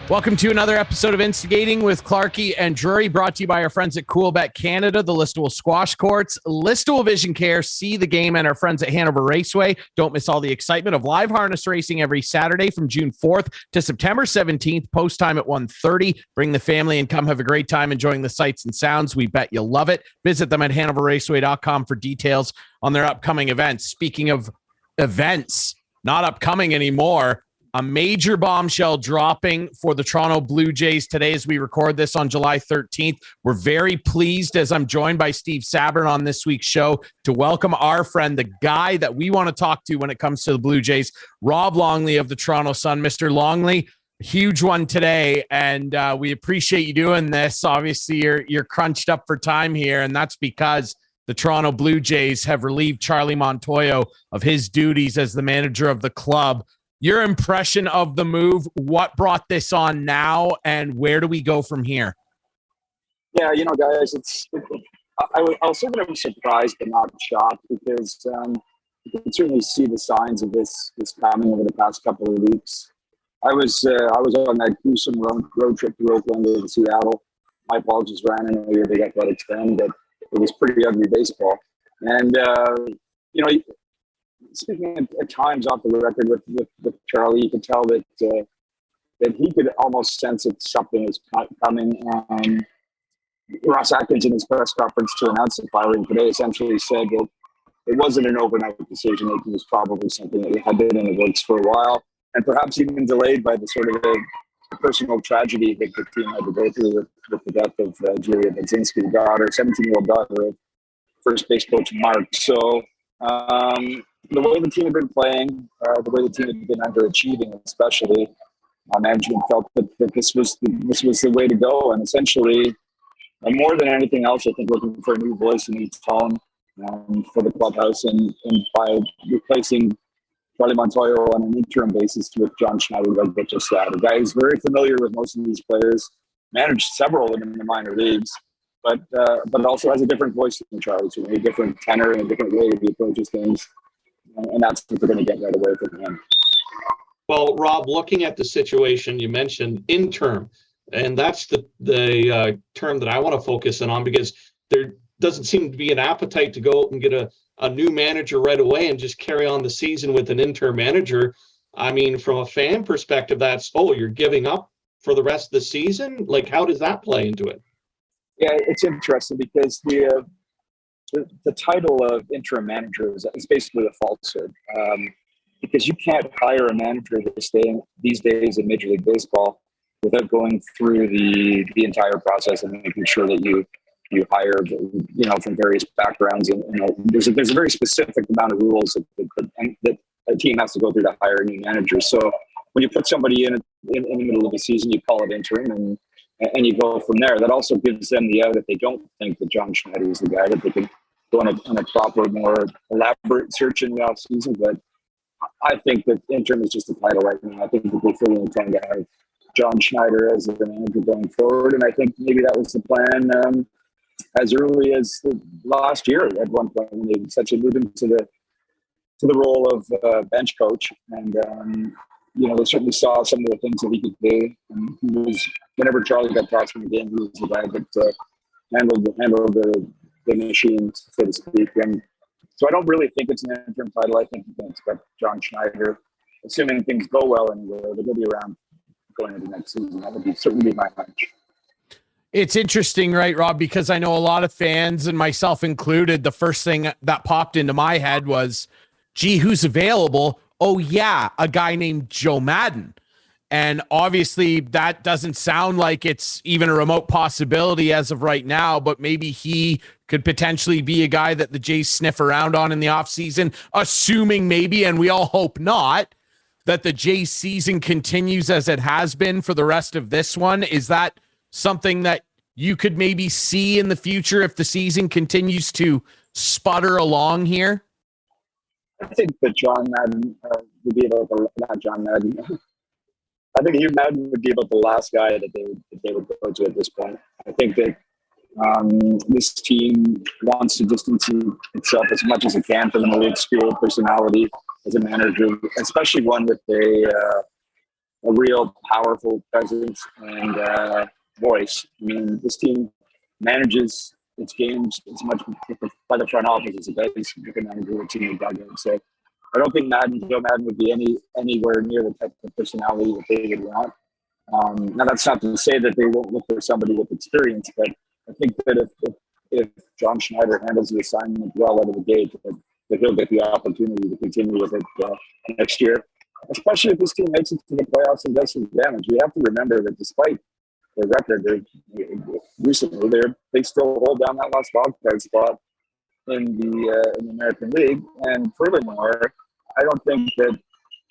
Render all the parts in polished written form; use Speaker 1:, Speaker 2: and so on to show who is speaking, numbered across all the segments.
Speaker 1: Welcome to another episode of Instigating with Clarkey and Drury, brought to you by our friends at Coolbet Canada, the Listowel Squash Courts, Listowel Vision Care, See the Game, and our friends at Hanover Raceway. Don't miss all the excitement of live harness racing every Saturday from June 4th to September 17th, post time at 1:30. Bring the family and come have a great time enjoying the sights and sounds. We bet you'll love it. Visit them at hanoverraceway.com for details on their upcoming events. Speaking of events, not upcoming anymore, a major bombshell dropping for the Toronto Blue Jays today as we record this on July 13th. We're very pleased, as I'm joined by Steve Sabern on this week's show, to welcome our friend, the guy that we want to talk to when it comes to the Blue Jays, Rob Longley of the Toronto Sun. Mr. Longley, huge one today, and we appreciate you doing this. Obviously, you're crunched up for time here, and that's because the Toronto Blue Jays have relieved Charlie Montoyo of his duties as the manager of the club. Your impression of the move, what brought this on now, and where do we go from here?
Speaker 2: Yeah, guys, I was sort of surprised but not shocked because you can certainly see the signs of this coming over the past couple of weeks. I was on that gruesome road trip to Oakland and Seattle. My apologies, Ryan. I know you're a big athletics fan, but it was pretty ugly baseball. And, speaking at times off the record with Charlie, you could tell that he could almost sense that something was coming. Ross Atkins in his press conference to announce the firing today essentially said that it wasn't an overnight decision. It was probably something that had been in the works for a while, and perhaps even delayed by the sort of a personal tragedy that the team had to go through with the death of Julia Budzinski, daughter, 17-year-old daughter of first base coach Mark. So the way the team had been playing, the way the team had been underachieving, especially, management felt that this was the way to go. And essentially, more than anything else, I think looking for a new voice and new tone for the clubhouse, and by replacing Charlie Montoyo on an interim basis with John Schneider, like just that. A guy who's very familiar with most of these players, managed several of them in the minor leagues, but also has a different voice than Charlie, so a different tenor and a different way he approaches things. And that's what they're going to get right away from him.
Speaker 3: Well, Rob, looking at the situation, you mentioned interim, and that's the term that I want to focus in on, because there doesn't seem to be an appetite to go out and get a new manager right away and just carry on the season with an interim manager. I mean, from a fan perspective, that's, you're giving up for the rest of the season? Like, how does that play into it?
Speaker 2: Yeah, it's interesting because the title of interim manager is basically a falsehood, because you can't hire a manager to stay these days in Major League Baseball without going through the entire process and making sure that you hire from various backgrounds, and there's a very specific amount of rules that a team has to go through to hire a new manager. So when you put somebody in the middle of the season, you call it interim, and you go from there. That also gives them the out if they don't think that John Schneider is the guy, that they can go on a proper, more elaborate search in the off season. But I think that interim is just a title right now. I think that they fully intend to have John Schneider as the manager going forward, and I think maybe that was the plan as early as last year. At one point, when they essentially moved him to the role of bench coach, and they certainly saw some of the things that he could do. And he was, whenever Charlie got tossed from the game, he was the guy that handled the machine, so to speak. And so I don't really think it's an interim title. I think you can expect John Schneider, assuming things go well anywhere, they're going to be around going into next season. That would certainly be my hunch.
Speaker 1: It's interesting, right, Rob? Because I know a lot of fans, and myself included, the first thing that popped into my head was, gee, who's available? Oh, yeah, a guy named Joe Madden. And obviously that doesn't sound like it's even a remote possibility as of right now, but maybe he could potentially be a guy that the Jays sniff around on in the offseason, assuming maybe, and we all hope not, that the Jays season continues as it has been for the rest of this one. Is that something that you could maybe see in the future if the season continues to sputter along here?
Speaker 2: I think that John Madden would be about not John Madden. I think Hugh Madden would be about the last guy that they would go to at this point. I think that this team wants to distance itself as much as it can from an old school personality as a manager, especially one with a a real powerful presence and voice. I mean, this team manages its games as much by the front office as it does with the manager team in dugout. So I don't think Joe Madden would be anywhere near the type of personality that they would want. Now that's not to say that they won't look for somebody with experience, but I think that if John Schneider handles the assignment well out of the gate, that he'll get the opportunity to continue with it next year, especially if this team makes it to the playoffs and does some damage. We have to remember that despite their record, recently they still hold down that last wild card spot in the American League. And furthermore, I don't think that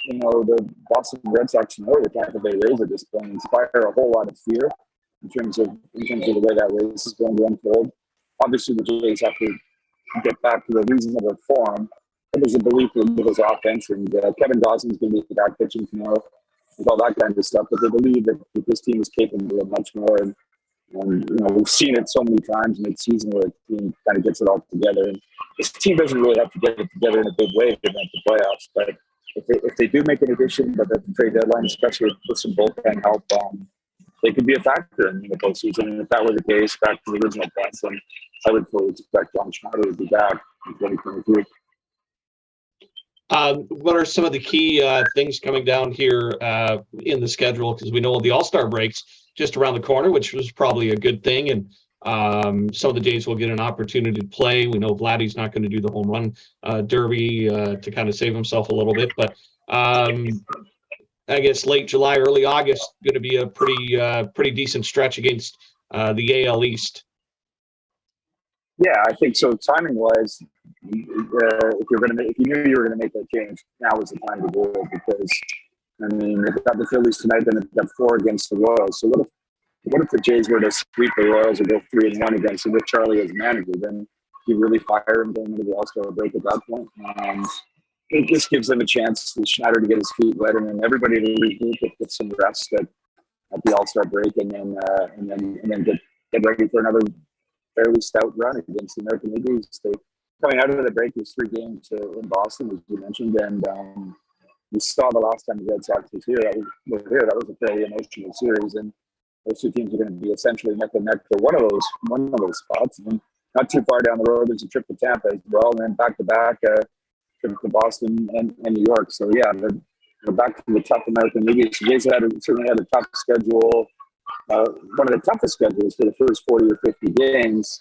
Speaker 2: the Boston Red Sox know the Tampa Bay Rays at this point inspire a whole lot of fear in terms of the way that race is going to unfold. Obviously, the Jays have to get back to a reasonable form. But there's a belief in his offense, and Kevin Goslin's going to be back pitching tomorrow with all that kind of stuff. But they believe that this team is capable of much more. And we've seen it so many times mid-season where the team kind of gets it all together. And this team doesn't really have to get it together in a big way to make the playoffs. But if they do make an addition, but at the trade deadline, especially with some bullpen help, they could be a factor in the postseason. And if that were the case, back to the original points, then I would fully expect John Schneider to be back in 2023.
Speaker 3: What are some of the key things coming down here in the schedule? Because we know the All-Star break's just around the corner, which was probably a good thing. And some of the Jays will get an opportunity to play. We know Vladdy's not going to do the home run derby to kind of save himself a little bit. But I guess late July, early August, going to be a pretty decent stretch against the AL East.
Speaker 2: Yeah, I think so. Timing-wise, if you knew you were going to make that change, now was the time to do it. Because I mean, if they got the Phillies tonight, then they've got 4 against the Royals. So what if the Jays were to sweep the Royals or go 3-1 against them with Charlie as manager? Then you really fire him going into the All-Star break at that point. It just gives them a chance, Schneider, to get his feet wet, and then everybody to regroup with some rest at the All-Star break, and then get ready for another fairly stout run against the American League East. Coming out of the break, there's 3 games in Boston, as you mentioned, and we saw the last time the Red Sox was here. That was a fairly emotional series, and those 2 teams are going to be essentially neck and neck for one of those spots. And not too far down the road, there's a trip to Tampa as well, and then back to back trip to Boston and New York. So yeah, they're back to the tough American League. The Jays certainly had a tough schedule. One of the toughest schedules for the first 40 or 50 games.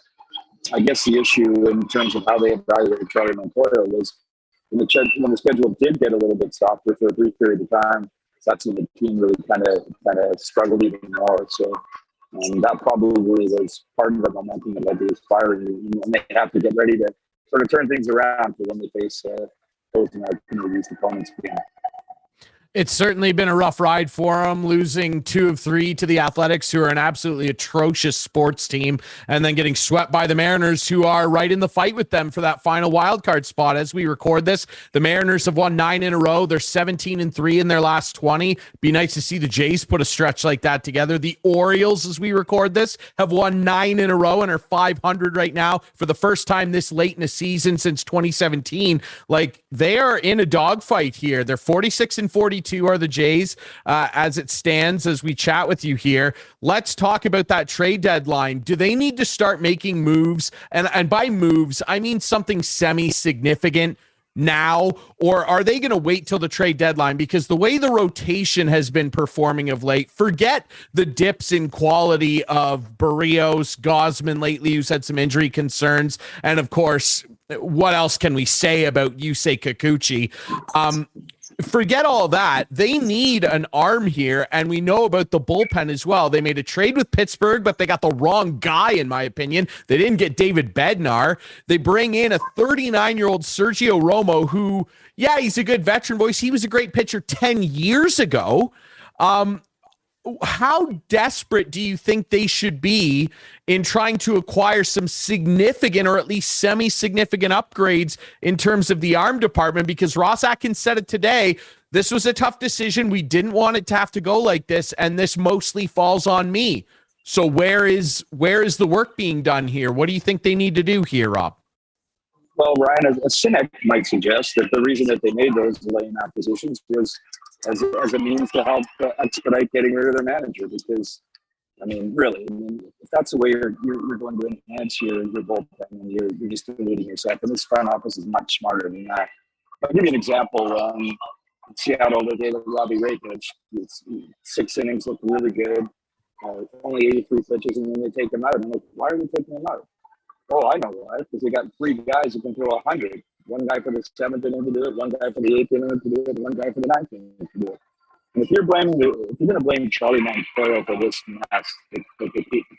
Speaker 2: I guess the issue in terms of how they evaluated Charlie Montoya was when the schedule did get a little bit softer for a brief period of time. That's when the team really kind of struggled even more. So that probably was part of the momentum that led to his firing, and they have to get ready to sort of turn things around for when they face those American League opponents again.
Speaker 1: It's certainly been a rough ride for them, losing 2 of 3 to the Athletics, who are an absolutely atrocious sports team, and then getting swept by the Mariners, who are right in the fight with them for that final wildcard spot. As we record this, the Mariners have won 9 in a row. They're 17-3 in their last 20. Be nice to see the Jays put a stretch like that together. The Orioles, as we record this, have won 9 in a row and are 500 right now for the first time this late in a season since 2017. Like, they are in a dogfight here. They're 46-42 are the Jays as it stands as we chat with you here. Let's talk about that trade deadline. Do they need to start making moves? And by moves, I mean something semi-significant now, or are they going to wait till the trade deadline? Because the way the rotation has been performing of late, forget the dips in quality of Barrios, Gosman lately, who's had some injury concerns, and of course, what else can we say about Yusei Kikuchi? Forget all that. They need an arm here, and we know about the bullpen as well. They made a trade with Pittsburgh, but they got the wrong guy, in my opinion. They didn't get David Bednar. They bring in a 39-year-old Sergio Romo, who, yeah, he's a good veteran voice. He was a great pitcher 10 years ago. How desperate do you think they should be in trying to acquire some significant or at least semi-significant upgrades in terms of the arm department? Because Ross Atkins said it today, this was a tough decision. We didn't want it to have to go like this, and this mostly falls on me. So where is the work being done here? What do you think they need to do here, Rob?
Speaker 2: Well, Ryan, a cynic might suggest that the reason that they made those lame acquisitions was as a means to help expedite getting rid of their manager. Because, I mean, really, if that's the way you're going to enhance your bullpen, and you're just deluding yourself. And this front office is much smarter than that. I'll give you an example. In Seattle, they gave Robbie Rakich 6 innings, looked really good. Only 83 pitches, and then they take him out. I'm like, why are they taking him out? Oh, I know why. Because they got 3 guys who can throw 100. One guy for the 7th inning to do it, one guy for the 8th inning to do it, and one guy for the 9th inning to do it. And if you're going to blame Charlie Montoyo for this mess that the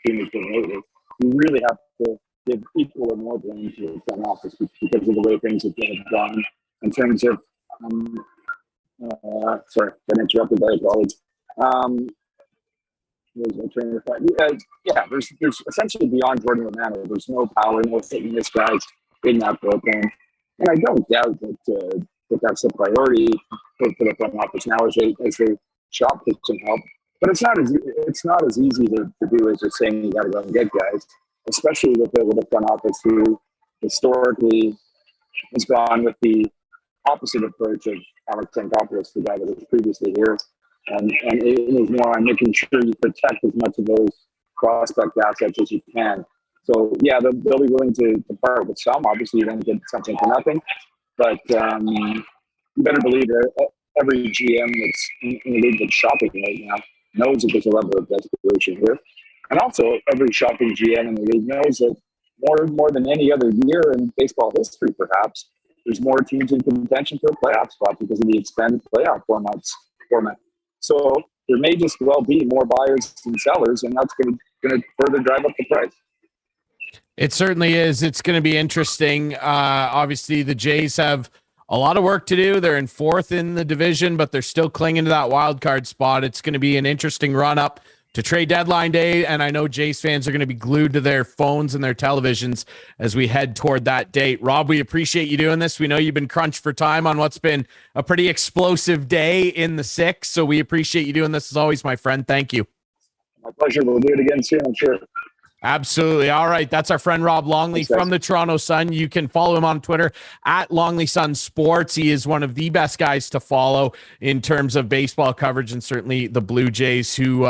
Speaker 2: team is doing lately, you really have to give equal or more blame to the front office because of the way things have gone in terms of. Sorry, got interrupted by a colleague. There's essentially beyond Jordan Romano. There's no power, no fitness guys in that bullpen, and I don't doubt that that's the priority for the front office now as they shop for some help. But it's not as easy to do as just saying you got to go and get guys, especially with the front office who historically has gone with the opposite approach of Alex Tankopoulos, the guy that was previously here. And it is more on making sure you protect as much of those prospect assets as you can. So, yeah, they'll be willing to part with some. Obviously, you're going to get something for nothing. But you better believe that every GM that's in the league that's shopping right now knows that there's a level of desperation here. And also, every shopping GM in the league knows that more than any other year in baseball history, perhaps, there's more teams in contention for a playoff spot because of the expanded playoff format. So there may just well be more buyers than sellers, and that's going to further drive up the price.
Speaker 1: It certainly is. It's going to be interesting. Obviously, the Jays have a lot of work to do. They're in 4th in the division, but they're still clinging to that wild card spot. It's going to be an interesting run-up to trade deadline day, and I know Jays fans are going to be glued to their phones and their televisions as we head toward that date. Rob, we appreciate you doing this. We know you've been crunched for time on what's been a pretty explosive day in the 6, so we appreciate you doing this as always, my friend. Thank you.
Speaker 2: My pleasure. We'll do it again soon, I'm sure.
Speaker 1: Absolutely. All right. That's our friend Rob Longley from the Toronto Sun. You can follow him on Twitter at Longley Sun Sports. He is one of the best guys to follow in terms of baseball coverage, and certainly the Blue Jays who,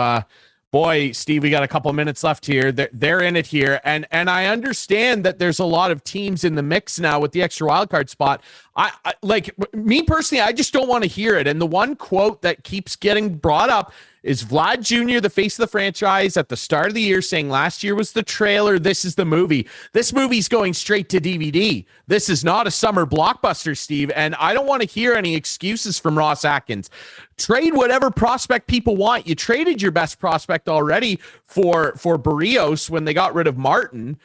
Speaker 1: boy, Steve, we got a couple minutes left here. They're in it here. And I understand that there's a lot of teams in the mix now with the extra wild card spot. I like me personally, I just don't want to hear it. And the one quote that keeps getting brought up is Vlad Jr., the face of the franchise, at the start of the year saying last year was the trailer. This is the movie. This movie's going straight to DVD. This is not a summer blockbuster, Steve. And I don't want to hear any excuses from Ross Atkins. Trade whatever prospect people want. You traded your best prospect already for Barrios when they got rid of Martin.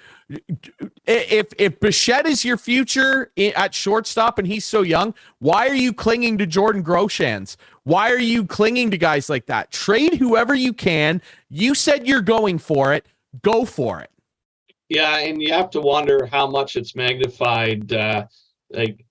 Speaker 1: If Bichette is your future at shortstop and he's so young, why are you clinging to Jordan Groshans? Why are you clinging to guys like that? Trade whoever you can. You said you're going for it. Go for it.
Speaker 3: Yeah, and you have to wonder how much it's magnified. Like,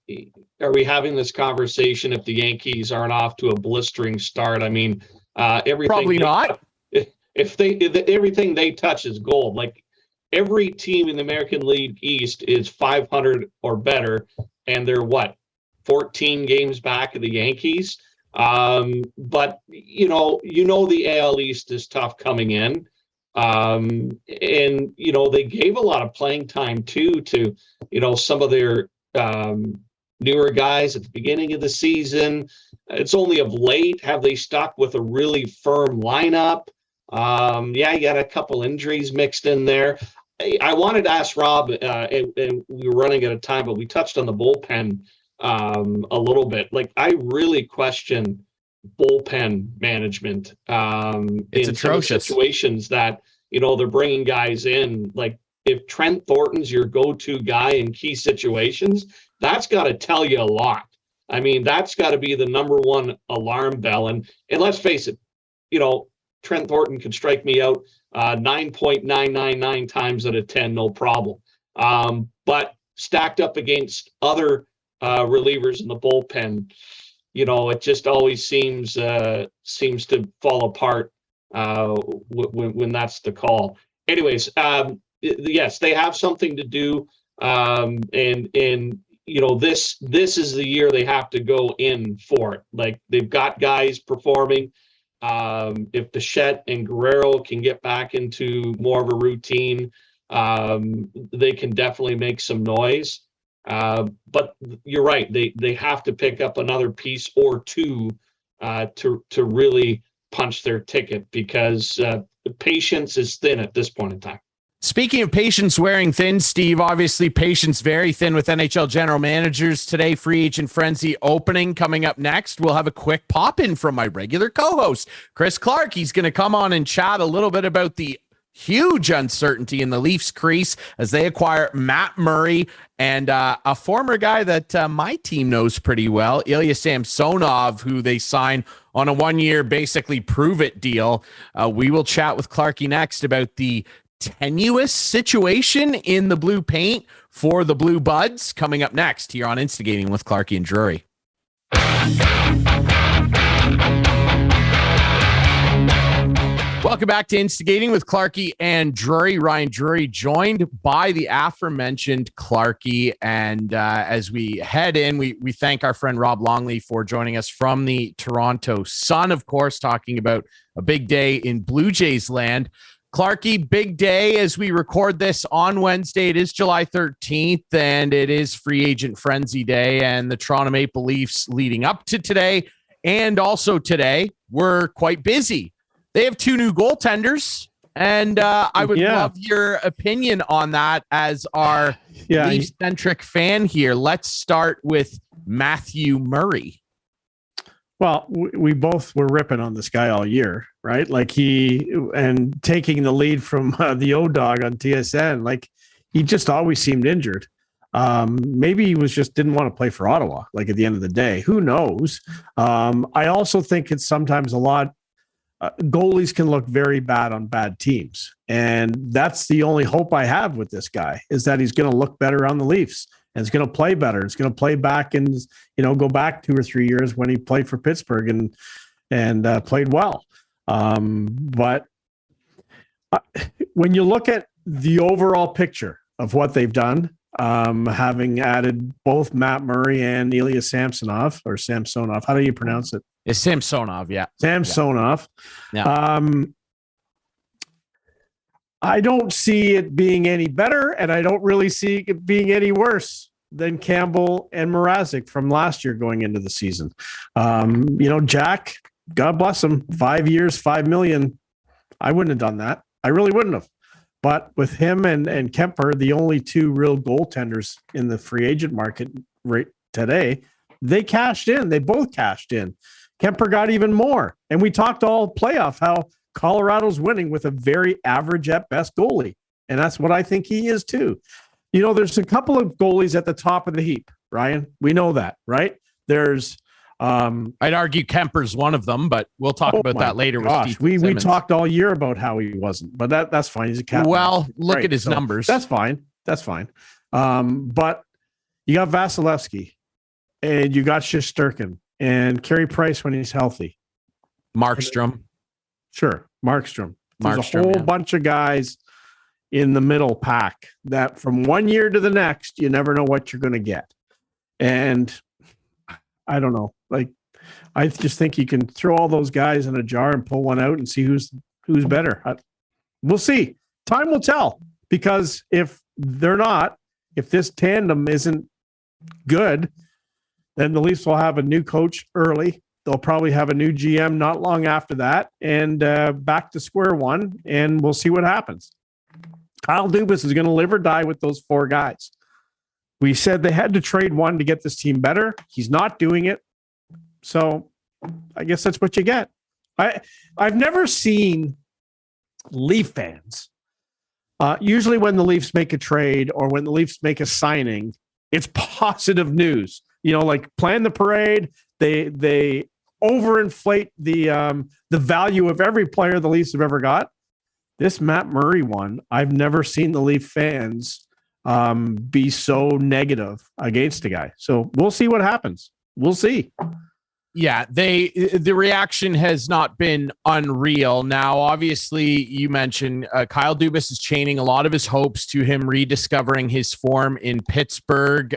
Speaker 3: are we having this conversation if the Yankees aren't off to a blistering start? I mean, everything
Speaker 1: probably not.
Speaker 3: If everything they touch is gold. Like, every team in the American League East is 500 or better, and they're 14 games back of the Yankees. But you know the AL East is tough coming in. And they gave a lot of playing time too to some of their newer guys at the beginning of the season. It's only of late have they stuck with a really firm lineup. You got a couple injuries mixed in there. I wanted to ask Rob, and we were running out of time, but we touched on the bullpen a little bit. Like, I really question bullpen management
Speaker 1: it's
Speaker 3: in
Speaker 1: atrocious.
Speaker 3: some situations that they're bringing guys in. Like, if Trent Thornton's your go-to guy in key situations, that's got to tell you a lot. I mean, that's got to be the number one alarm bell. And let's face it, Trent Thornton can strike me out 9.999 times out of 10, no problem. But stacked up against other relievers in the bullpen, it just always seems to fall apart when that's the call. Anyways, yes, they have something to do, and this is the year they have to go in for it. Like, they've got guys performing. If Bichette and Guerrero can get back into more of a routine, they can definitely make some noise. But you're right. They have to pick up another piece or two to really punch their ticket, because patience is thin at this point in time.
Speaker 1: Speaking of patience wearing thin, Steve, obviously patience very thin with NHL general managers today. Free agent frenzy opening coming up next. We'll have a quick pop in from my regular co-host, Chris Clark. He's going to come on and chat a little bit about the huge uncertainty in the Leafs crease as they acquire Matt Murray and a former guy that my team knows pretty well, Ilya Samsonov, who they sign on a 1-year basically prove-it deal. We will chat with Clarky next about the tenuous situation in the blue paint for the Blue Buds coming up next here on Instigating with Clarky and Drury. Welcome back to Instigating with Clarky and Drury. Ryan Drury joined by the aforementioned Clarky. And as we head in, we thank our friend Rob Longley for joining us from the Toronto Sun, of course, talking about a big day in Blue Jays land. Clarky, big day as we record this on Wednesday. It is July 13th, and it is free agent frenzy day. And the Toronto Maple Leafs leading up to today and also today were quite busy. They have 2 new goaltenders, and I would love your opinion on that as our Leaf-centric fan here. Let's start with Matthew Murray.
Speaker 4: Well, we both were ripping on this guy all year, right? Like and taking the lead from the O-Dog on TSN, like he just always seemed injured. Maybe he didn't want to play for Ottawa, like at the end of the day. Who knows? I also think it's sometimes a lot. Goalies can look very bad on bad teams. And that's the only hope I have with this guy, is that he's going to look better on the Leafs. And it's going to play better. It's going to play back and, go back 2 or 3 years when he played for Pittsburgh and played well. But when you look at the overall picture of what they've done, having added both Matt Murray and Ilya Samsonov, how do you pronounce it?
Speaker 1: It's Samsonov, yeah.
Speaker 4: Samsonov.
Speaker 1: Yeah.
Speaker 4: I don't see it being any better, and I don't really see it being any worse than Campbell and Mrazek from last year going into the season. Jack, God bless him, 5 years, $5 million. I wouldn't have done that. I really wouldn't have. But with him and Kemper, the only 2 real goaltenders in the free agent market right today, they cashed in. They both cashed in. Kemper got even more. And we talked all playoff how Colorado's winning with a very average at best goalie. And that's what I think he is too. There's a couple of goalies at the top of the heap, Ryan. We know that, right? There's
Speaker 1: I'd argue Kemper's one of them, but we'll talk about that later.
Speaker 4: Gosh,
Speaker 1: with
Speaker 4: we talked all year about how he wasn't, but that's fine. He's a captain.
Speaker 1: Well, look at his numbers.
Speaker 4: That's fine. But you got Vasilevsky and you got Shesterkin and Carey Price when he's healthy.
Speaker 1: Markstrom.
Speaker 4: Sure. Markstrom. There's a whole bunch of guys in the middle pack that from 1 year to the next, you never know what you're going to get. And I don't know. Like, I just think you can throw all those guys in a jar and pull one out and see who's better. We'll see. Time will tell, because if this tandem isn't good, then the Leafs will have a new coach early. They'll probably have a new GM not long after that, and back to square one, and we'll see what happens. Kyle Dubas is going to live or die with those 4 guys. We said they had to trade one to get this team better. He's not doing it. So I guess that's what you get. I've never seen Leaf fans. Usually when the Leafs make a trade or when the Leafs make a signing, it's positive news. Like plan the parade. They overinflate the value of every player the Leafs have ever got. This Matt Murray one, I've never seen the Leaf fans be so negative against a guy. So we'll see what happens. We'll see.
Speaker 1: Yeah, the reaction has not been unreal. Now, obviously, you mentioned Kyle Dubas is chaining a lot of his hopes to him rediscovering his form in Pittsburgh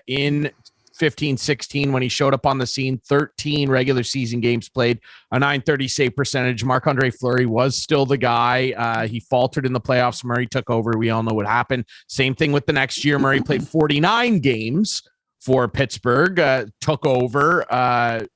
Speaker 1: in 15-16 when he showed up on the scene. 13 regular season games played, a .930 save percentage. Marc-Andre Fleury was still the guy. He faltered in the playoffs. Murray took over. We all know what happened. Same thing with the next year. Murray played 49 games for Pittsburgh, took over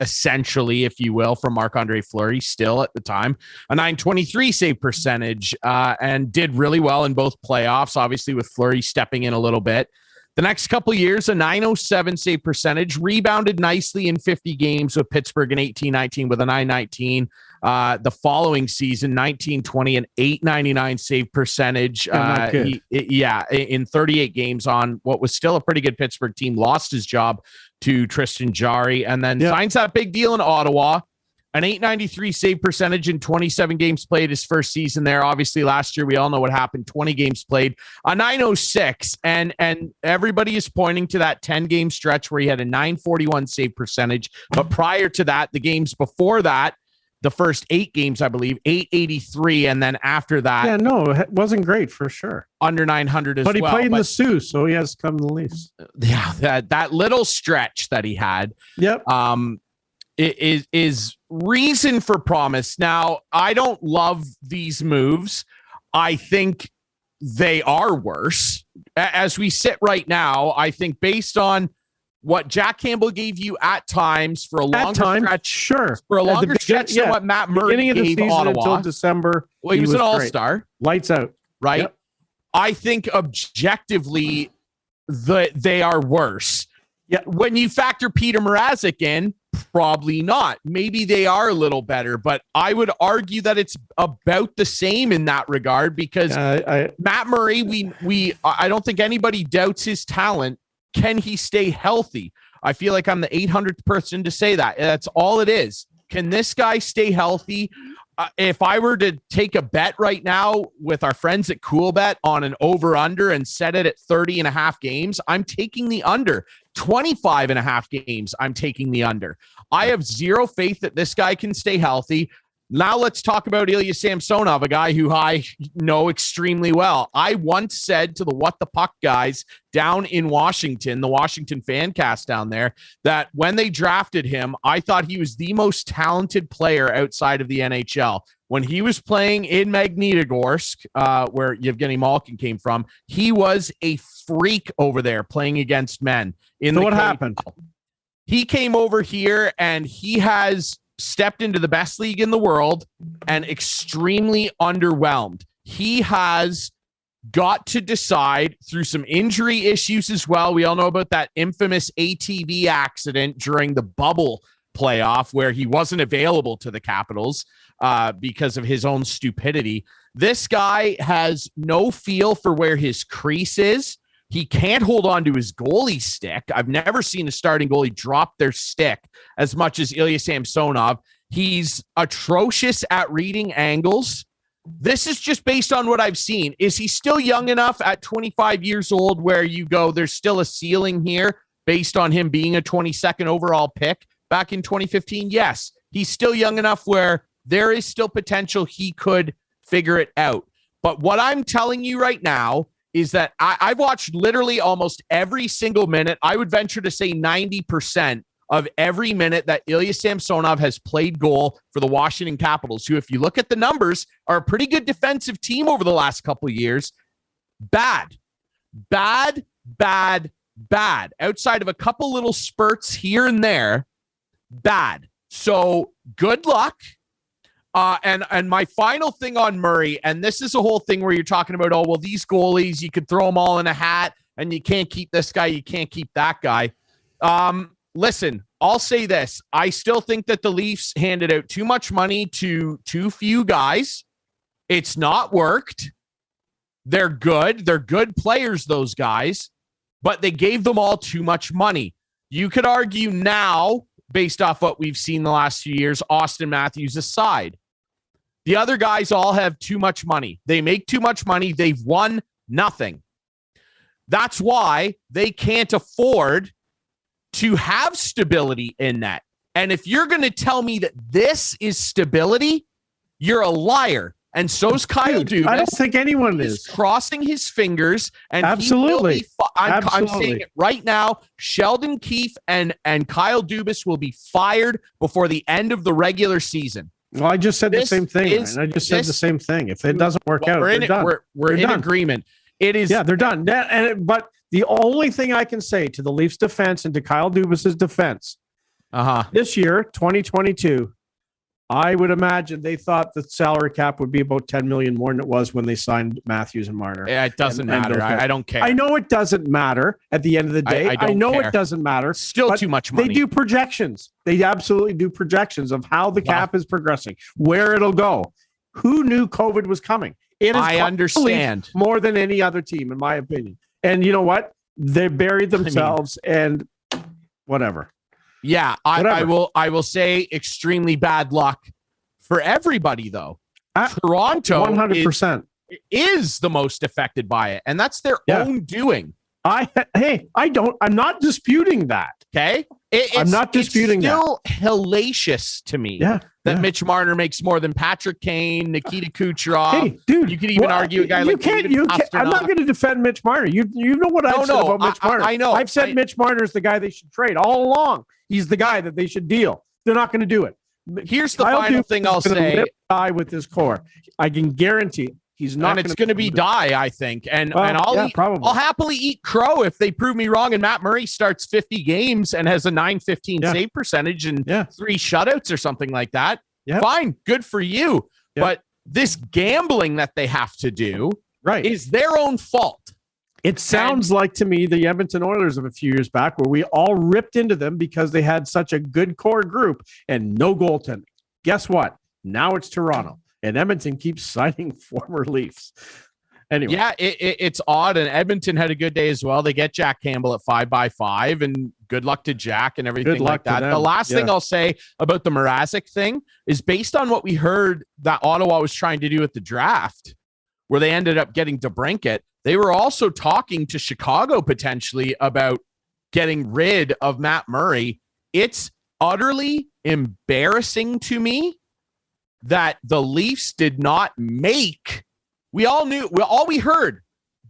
Speaker 1: essentially, if you will, from Marc-Andre Fleury still at the time. A .923 save percentage and did really well in both playoffs, obviously with Fleury stepping in a little bit. The next couple of years, a .907 save percentage, rebounded nicely in 50 games with Pittsburgh in 18-19 with a .919. The following season, 19-20, an .899 save percentage. In 38 games on what was still a pretty good Pittsburgh team. Lost his job to Tristan Jarry and then signs that big deal in Ottawa. An .893 save percentage in 27 games played his first season there. Obviously, last year, we all know what happened. 20 games played, a .906. And everybody is pointing to that 10-game stretch where he had a .941 save percentage. But prior to that, the games before that, the first 8 games, I believe, .883. And then after that.
Speaker 4: Yeah, no, it wasn't great for sure.
Speaker 1: Under .900 as well.
Speaker 4: But he played in the Sioux, so he has to come to the Leafs.
Speaker 1: Yeah, that little stretch that he had.
Speaker 4: Yep.
Speaker 1: It is reason for promise. Now, I don't love these moves. I think they are worse. As we sit right now, I think based on what Jack Campbell gave you at times for a longer stretch,
Speaker 4: sure.
Speaker 1: For a longer stretch than what Matt Murray gave Ottawa
Speaker 4: until December.
Speaker 1: Well, he was an all-star.
Speaker 4: Lights out.
Speaker 1: Right?
Speaker 4: Yep.
Speaker 1: I think objectively they are worse. Yeah, when you factor Peter Mrazek in, probably not. Maybe they are a little better, but I would argue that it's about the same in that regard because Matt Murray, I don't think anybody doubts his talent. Can he stay healthy? I feel like I'm the 800th person to say that. That's all it is. Can this guy stay healthy? If I were to take a bet right now with our friends at CoolBet on an over-under and set it at 30 and a half games, I'm taking the under. 25 and a half games, I'm taking the under. I have zero faith that this guy can stay healthy. Now let's talk about Ilya Samsonov, a guy who I know extremely well. I once said to the What the Puck guys down in Washington, the Washington fan cast down there, that when they drafted him, I thought he was the most talented player outside of the NHL. When he was playing in Magnitogorsk, where Yevgeny Malkin came from, he was a freak over there playing against men.
Speaker 4: So what happened?
Speaker 1: He came over here and he has stepped into the best league in the world and extremely underwhelmed. He has got to decide through some injury issues as well. We all know about that infamous ATV accident during the bubble playoff where he wasn't available to the Capitals because of his own stupidity. This guy has no feel for where his crease is. He can't hold on to his goalie stick. I've never seen a starting goalie drop their stick as much as Ilya Samsonov. He's atrocious at reading angles. This is just based on what I've seen. Is he still young enough at 25 years old where you go, there's still a ceiling here based on him being a 22nd overall pick back in 2015? Yes, he's still young enough where there is still potential he could figure it out. But what I'm telling you right now is that I've watched literally almost every single minute. I would venture to say 90% of every minute that Ilya Samsonov has played goal for the Washington Capitals, who, if you look at the numbers, are a pretty good defensive team over the last couple of years. Bad. Outside of a couple little spurts here and there, bad. So good luck. And my final thing on Murray, and this is a whole thing where you're talking about, oh, well, these goalies, you could throw them all in a hat and you can't keep this guy, you can't keep that guy. Listen, I'll say this. I still think that the Leafs handed out too much money to too few guys. It's not worked. They're good. They're good players, those guys, but they gave them all too much money. You could argue now, based off what we've seen the last few years, Austin Matthews aside, the other guys all have too much money. They make too much money. They've won nothing. That's why they can't afford to have stability in net. And if you're going to tell me that this is stability, you're a liar. And so's Kyle Dubas.
Speaker 4: I don't think anyone is
Speaker 1: crossing his fingers. And
Speaker 4: absolutely,
Speaker 1: I'm saying it right now. Sheldon Keefe and Kyle Dubas will be fired before the end of the regular season.
Speaker 4: Well, I just said the same thing. I just said the same thing. If it doesn't work out, they're done.
Speaker 1: We're in agreement. It is.
Speaker 4: Yeah, they're done. But the only thing I can say to the Leafs' defense and to Kyle Dubas' defense, this year, 2022. I would imagine they thought the salary cap would be about $10 million more than it was when they signed Matthews and Marner.
Speaker 1: Yeah, it doesn't matter. I don't care.
Speaker 4: I know it doesn't matter at the end of the day. I know it doesn't matter.
Speaker 1: Still too much money.
Speaker 4: They do projections. They absolutely do projections of how the cap is progressing, where it'll go. Who knew COVID was coming?
Speaker 1: I understand
Speaker 4: more than any other team, in my opinion. And you know what? They buried themselves and whatever.
Speaker 1: Yeah, I will say extremely bad luck for everybody, though. Toronto
Speaker 4: 100%
Speaker 1: is the most affected by it, and that's their own doing.
Speaker 4: I'm not disputing that.
Speaker 1: Okay,
Speaker 4: I'm not disputing that.
Speaker 1: It's still hellacious to me that Mitch Marner makes more than Patrick Kane, Nikita Kucherov.
Speaker 4: Hey, dude,
Speaker 1: you could even argue a guy like
Speaker 4: I'm not going to defend Mitch Marner. You know what I've said about Mitch Marner.
Speaker 1: I know.
Speaker 4: I've said Mitch Marner is the guy they should trade all along. He's the guy that they should deal. They're not going to do it.
Speaker 1: Here's the final thing I'll say.
Speaker 4: Die with this core. I can guarantee he's not.
Speaker 1: And it's going to be die, I think. And I'll happily eat crow if they prove me wrong. And Matt Murray starts 50 games and has a .915 save percentage and 3 shutouts or something like that. Yeah. Fine, good for you. Yeah. But this gambling that they have to do is their own fault.
Speaker 4: It sounds like to me the Edmonton Oilers of a few years back where we all ripped into them because they had such a good core group and no goaltending. Guess what? Now it's Toronto. And Edmonton keeps signing former Leafs. Anyway.
Speaker 1: Yeah, it's odd. And Edmonton had a good day as well. They get Jack Campbell at 5x5, and good luck to Jack and everything like that. The last thing I'll say about the Mrazek thing is based on what we heard that Ottawa was trying to do at the draft, where they ended up getting DeBrincat. They were also talking to Chicago potentially about getting rid of Matt Murray. It's utterly embarrassing to me that the Leafs did not make. We heard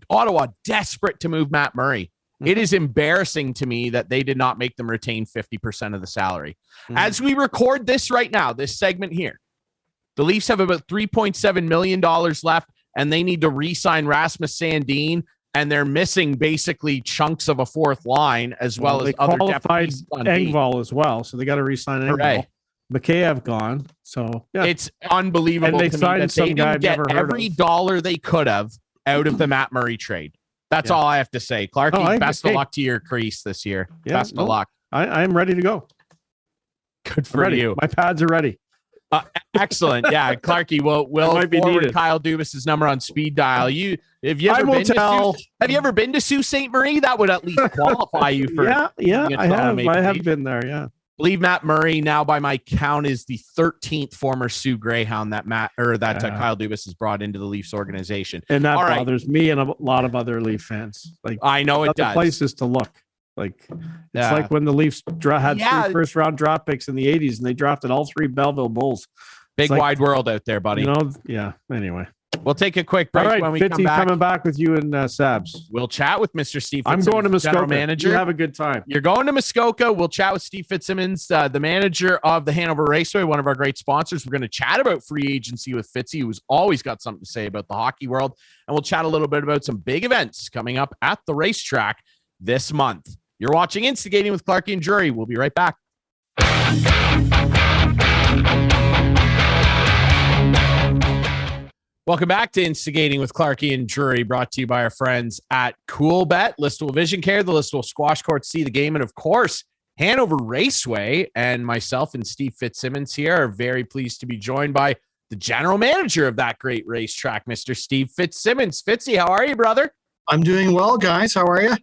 Speaker 1: Ottawa desperate to move Matt Murray. Mm-hmm. It is embarrassing to me that they did not make them retain 50% of the salary. Mm-hmm. As we record this right now, this segment here, the Leafs have about $3.7 million left, and they need to re-sign Rasmus Sandin, and they're missing basically chunks of a fourth line as well as other
Speaker 4: qualified Engvall as well, so they got to re-sign Engvall. Right. Mikheyev gone, so
Speaker 1: it's unbelievable. And they signed some guy I've never heard of. Every dollar they could have out of the Matt Murray trade. That's all I have to say. Clarky, best of luck to your crease this year. Yeah, best of luck.
Speaker 4: I'm ready to go.
Speaker 1: Good for you.
Speaker 4: My pads are ready.
Speaker 1: Excellent. Yeah, Clarky, we'll forward Kyle Dubas's have on speed dial. Have you ever been to Sault Ste. Marie? That would at least qualify you for.
Speaker 4: I have been there. Yeah.
Speaker 1: I believe Matt Murray now, by my count, is the 13th former Sioux Greyhound that Kyle Dubas has brought into the Leafs organization,
Speaker 4: and that bothers me and a lot of other Leaf fans. Like,
Speaker 1: I know it does.
Speaker 4: Places to look. Like it's like when the Leafs had 3 first-round draft picks in the '80s, and they drafted all 3 Belleville Bulls.
Speaker 1: Big wide world out there, buddy.
Speaker 4: Anyway.
Speaker 1: We'll take a quick break.
Speaker 4: All right,
Speaker 1: when we
Speaker 4: Fitzy
Speaker 1: come back.
Speaker 4: Coming back with you and Sabs.
Speaker 1: We'll chat with Mr. Steve
Speaker 4: Fitzsimmons. I'm going to Muskoka.
Speaker 1: Manager.
Speaker 4: You have a good time.
Speaker 1: You're going to Muskoka. We'll chat with Steve Fitzsimmons, the manager of the Hanover Raceway, one of our great sponsors. We're going to chat about free agency with Fitzy, who's always got something to say about the hockey world. And we'll chat a little bit about some big events coming up at the racetrack this month. You're watching Instigating with Clarky and Jury. We'll be right back. Welcome back to Instigating with Clarky and Jury, brought to you by our friends at CoolBet, Listowel Vision Care, the Listowel Squash Courts, See the Game, and of course, Hanover Raceway. And myself and Steve Fitzsimmons here are very pleased to be joined by the general manager of that great racetrack, Mr. Steve Fitzsimmons. Fitzy, how are you, brother?
Speaker 5: I'm doing well, guys. How are you?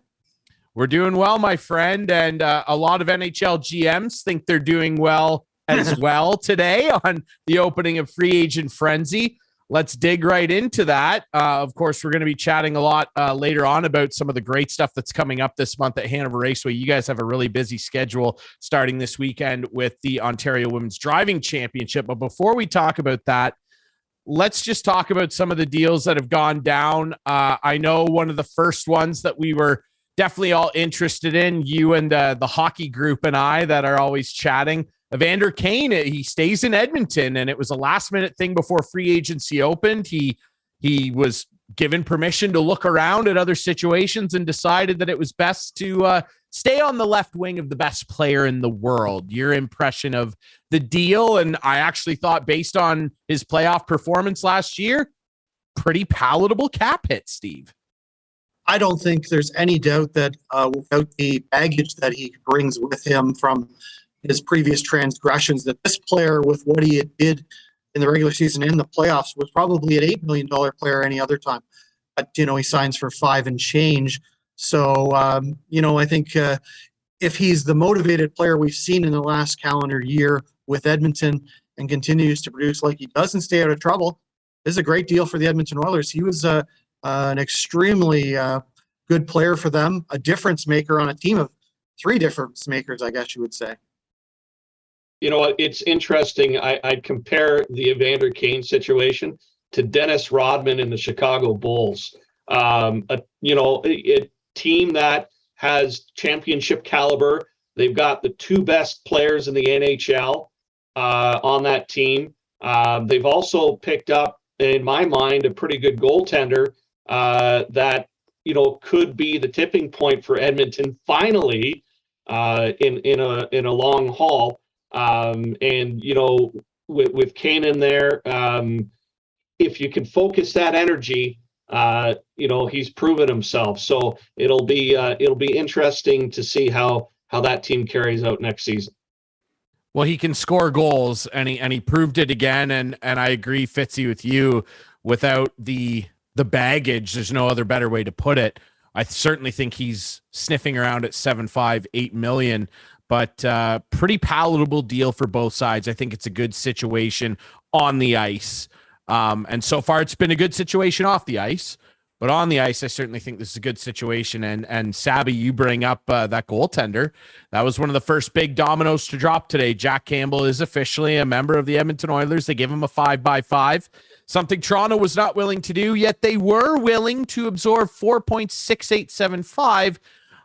Speaker 1: We're doing well, my friend. And a lot of NHL GMs think they're doing well as well today on the opening of Free Agent Frenzy. let's dig right into that. Of course, we're going to be chatting a lot later on about some of the great stuff that's coming up this month at Hanover Raceway. You guys have a really busy schedule starting this weekend with the Ontario Women's Driving Championship. But before we talk about that, let's just talk about some of the deals that have gone down. I know one of the first ones that we were definitely all interested in, you and the hockey group and I that are always chatting, Evander Kane, he stays in Edmonton, and it was a last-minute thing before free agency opened. He was given permission to look around at other situations and decided that it was best to stay on the left wing of the best player in the world. Your impression of the deal, and I actually thought based on his playoff performance last year, pretty palatable cap hit, Steve.
Speaker 5: I don't think there's any doubt that without the baggage that he brings with him from his previous transgressions, that this player, with what he did in the regular season and the playoffs, was probably an $8 million player any other time. But, he signs for 5 and change. So, I think if he's the motivated player we've seen in the last calendar year with Edmonton and continues to produce like he does and stay out of trouble, this is a great deal for the Edmonton Oilers. He was an extremely good player for them, a difference maker on a team of 3 difference makers, I guess you would say.
Speaker 3: You know what? It's interesting. I'd compare the Evander Kane situation to Dennis Rodman in the Chicago Bulls. A team that has championship caliber. They've got the 2 best players in the NHL on that team. They've also picked up, in my mind, a pretty good goaltender that could be the tipping point for Edmonton finally in a long haul. With Kane in there, if you can focus that energy, he's proven himself. So it'll be interesting to see how that team carries out next season.
Speaker 1: Well, he can score goals, and he proved it again. And I agree, Fitzy, with you. Without the baggage, there's no other better way to put it. I certainly think he's sniffing around at 7.5, $8 million. But pretty palatable deal for both sides. I think it's a good situation on the ice. And so far, it's been a good situation off the ice. But on the ice, I certainly think this is a good situation. And Sabby, you bring up that goaltender. That was one of the first big dominoes to drop today. Jack Campbell is officially a member of the Edmonton Oilers. They give him a 5x5, something Toronto was not willing to do, yet they were willing to absorb 4.6875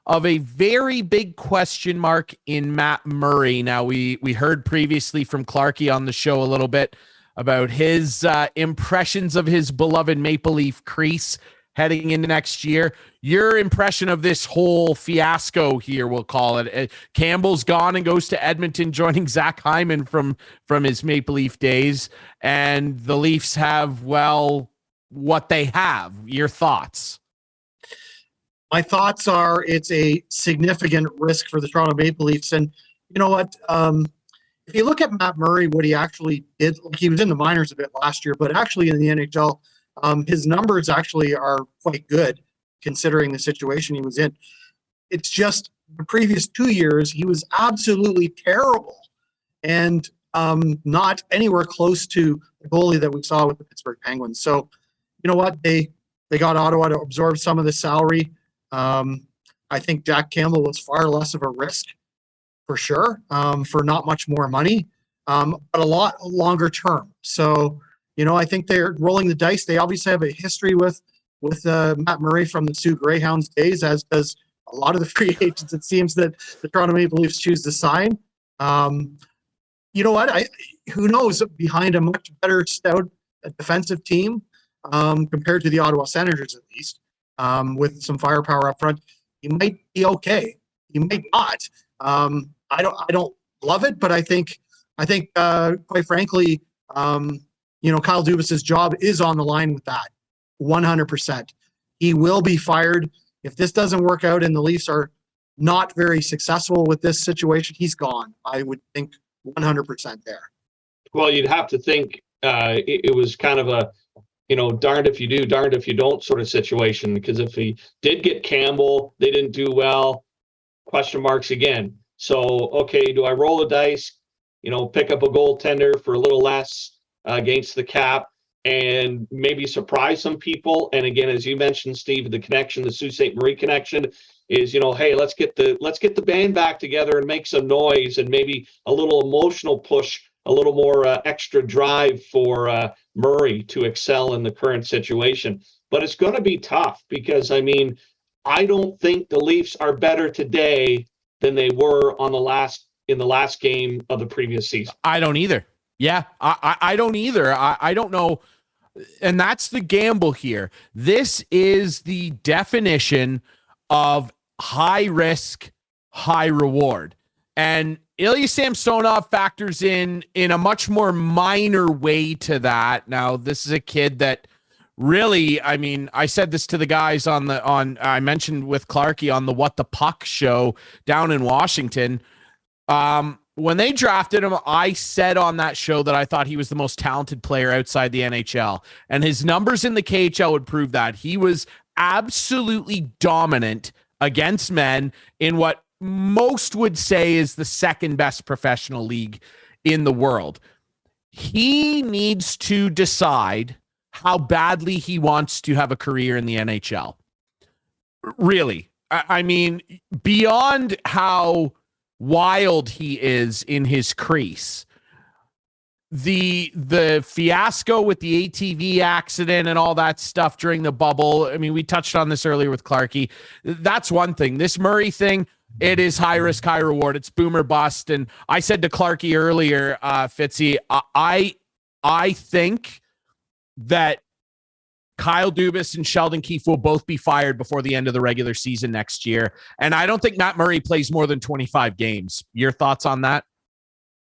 Speaker 1: of a very big question mark in Matt Murray. Now, we heard previously from Clarkey on the show a little bit about his impressions of his beloved Maple Leaf crease heading into next year. Your impression of this whole fiasco here, we'll call it. Campbell's gone and goes to Edmonton, joining Zach Hyman from his Maple Leaf days. And the Leafs have, well, what they have. Your thoughts?
Speaker 5: My thoughts are it's a significant risk for the Toronto Maple Leafs. And you know what? If you look at Matt Murray, what he actually did, he was in the minors a bit last year, but actually in the NHL, his numbers actually are quite good considering the situation he was in. It's just the previous 2 years, he was absolutely terrible and not anywhere close to the goalie that we saw with the Pittsburgh Penguins. So, you know what? They got Ottawa to absorb some of the salary. I think Jack Campbell was far less of a risk for sure, for not much more money, but a lot longer term. So, I think they're rolling the dice. They obviously have a history with Matt Murray from the Sioux Greyhounds days, as does a lot of the free agents, it seems, that the Toronto Maple Leafs choose to sign. You know what? Who knows? Behind a much better stout defensive team compared to the Ottawa Senators, at least, with some firepower up front, you might be okay. You might not. I don't love it, but I think quite frankly, Kyle Dubas's job is on the line with that, 100%. He will be fired if this doesn't work out and the Leafs are not very successful with this situation. He's gone. I would think 100% there.
Speaker 3: Well, you'd have to think it was kind of a darned if you do, darned if you don't sort of situation, because if he did get Campbell, they didn't do well, question marks again. So, okay, do I roll the dice, pick up a goaltender for a little less against the cap? and maybe surprise some people. And again, as you mentioned, Steve, the connection, the Sault Ste. Marie connection is, hey, let's get the band back together and make some noise, and maybe a little emotional push, a little more extra drive for Murray to excel in the current situation. But it's going to be tough because, I don't think the Leafs are better today than they were in the last game of the previous season.
Speaker 1: I don't either. Yeah, I don't either. I don't know. And that's the gamble here. This is the definition of high risk, high reward. And Ilya Samsonov factors in a much more minor way to that. Now, this is a kid that really, I said this to the guys I mentioned with Clarkey on the What the Puck show down in Washington. When they drafted him, I said on that show that I thought he was the most talented player outside the NHL, and his numbers in the KHL would prove that. He was absolutely dominant against men in what most would say is the second best professional league in the world. He needs to decide how badly he wants to have a career in the NHL. Really. Beyond how wild he is in his crease, the fiasco with the ATV accident and all that stuff during the bubble. We touched on this earlier with Clarkey. That's one thing. This Murray thing, it is high risk, high reward. It's boom or bust. And I said to Clarkey earlier, Fitzy, I think that Kyle Dubas and Sheldon Keefe will both be fired before the end of the regular season next year. And I don't think Matt Murray plays more than 25 games. Your thoughts on that?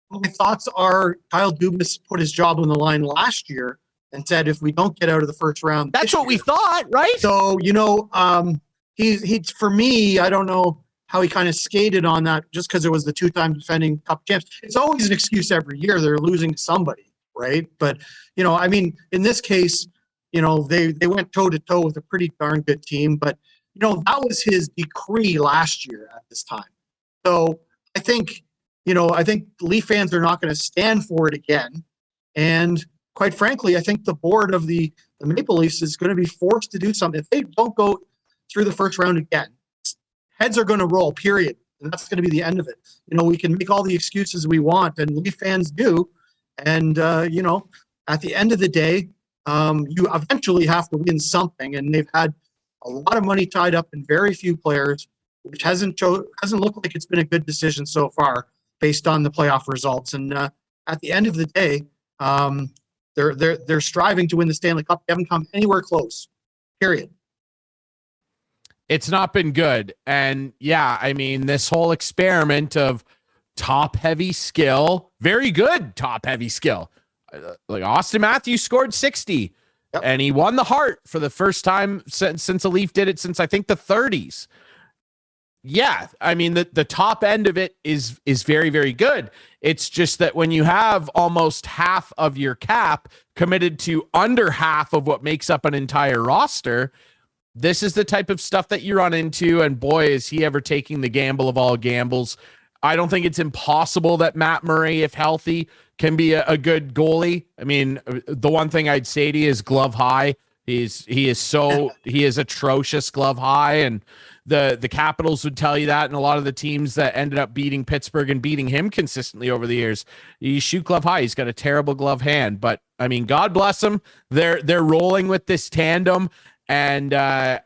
Speaker 5: My thoughts are Kyle Dubas put his job on the line last year and said, if we don't get out of the first round,
Speaker 1: that's what we thought, right?
Speaker 5: So, he's for me, I don't know how he kind of skated on that just because it was the two-time defending cup champs. It's always an excuse every year. They're losing to somebody, right? But, in this case, they went toe-to-toe with a pretty darn good team. But, that was his decree last year at this time. So I think Leaf fans are not going to stand for it again. And quite frankly, I think the board of the Maple Leafs is going to be forced to do something. If they don't go through the first round again, heads are going to roll, period. And that's going to be the end of it. We can make all the excuses we want, and Leaf fans do. And, at the end of the day, you eventually have to win something. And they've had a lot of money tied up in very few players, which hasn't looked like it's been a good decision so far based on the playoff results. And at the end of the day, they're striving to win the Stanley Cup. They haven't come anywhere close, period.
Speaker 1: It's not been good. And this whole experiment of top heavy skill, very good top heavy skill. Like Austin Matthews scored 60 and he won the Hart for the first time since a Leaf did it since I think the 30s. Yeah. The top end of it is very, very good. It's just that when you have almost half of your cap committed to under half of what makes up an entire roster, this is the type of stuff that you run into. And boy, is he ever taking the gamble of all gambles. I don't think it's impossible that Matt Murray, if healthy, can be a good goalie. The one thing I'd say to you is glove high. He is atrocious glove high, and the Capitals would tell you that, and a lot of the teams that ended up beating Pittsburgh and beating him consistently over the years. You shoot glove high, he's got a terrible glove hand, but God bless him. They're rolling with this tandem. And I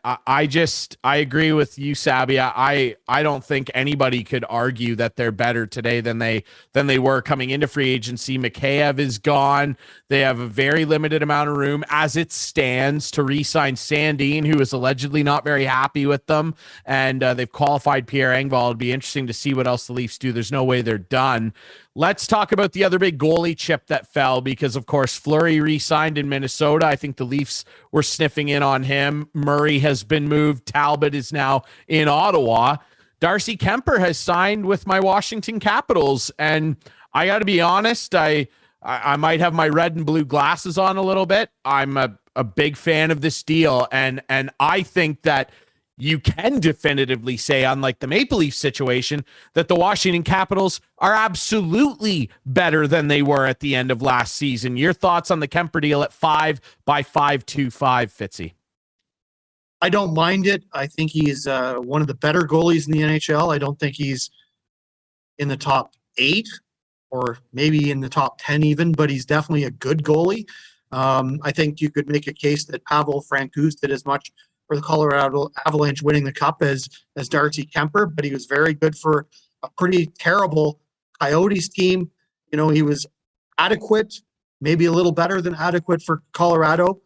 Speaker 1: agree with you, Sabia. I don't think anybody could argue that they're better today than they were coming into free agency. Mikheyev is gone. They have a very limited amount of room as it stands to re-sign Sandin, who is allegedly not very happy with them. And they've qualified Pierre Engvall. It'd be interesting to see what else the Leafs do. There's no way they're done. Let's talk about the other big goalie chip that fell because, of course, Fleury re-signed in Minnesota. I think the Leafs were sniffing in on him. Murray has been moved. Talbot is now in Ottawa. Darcy Kemper has signed with my Washington Capitals. And I got to be honest, I might have my red and blue glasses on a little bit. I'm a big fan of this deal. And I think that you can definitively say, unlike the Maple Leaf situation, that the Washington Capitals are absolutely better than they were at the end of last season. Your thoughts on the Kemper deal at 5 by 5.25, Fitzy?
Speaker 5: I don't mind it. I think he's one of the better goalies in the NHL. I don't think he's in the top 8 or maybe in the top 10 even, but he's definitely a good goalie. I think you could make a case that Pavel Francouz did as much for the Colorado Avalanche winning the Cup as Darcy Kemper, but he was very good for a pretty terrible Coyotes team. You know, he was adequate, maybe a little better than adequate for Colorado.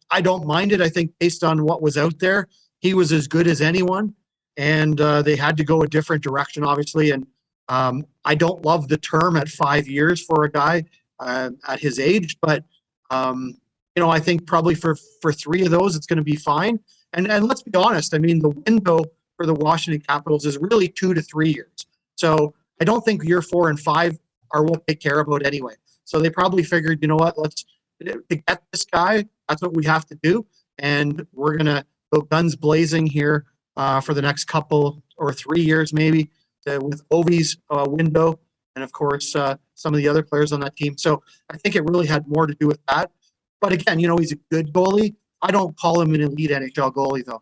Speaker 5: I don't mind it. I think based on what was out there, he was as good as anyone, and they had to go a different direction, obviously. And I don't love the term at 5 years for a guy at his age, but you know, I think probably for 3 of those, it's going to be fine. And let's be honest, I mean, the window for the Washington Capitals is really 2 to 3 years. So I don't think year 4 and 5 are what they care about anyway. So they probably figured, you know what, to get this guy, that's what we have to do. And we're going to go guns blazing here for the next couple or 3 years maybe with Ovi's window. And of course, some of the other players on that team. So I think it really had more to do with that. But again, you know, he's a good goalie. I don't call him an elite NHL goalie, though.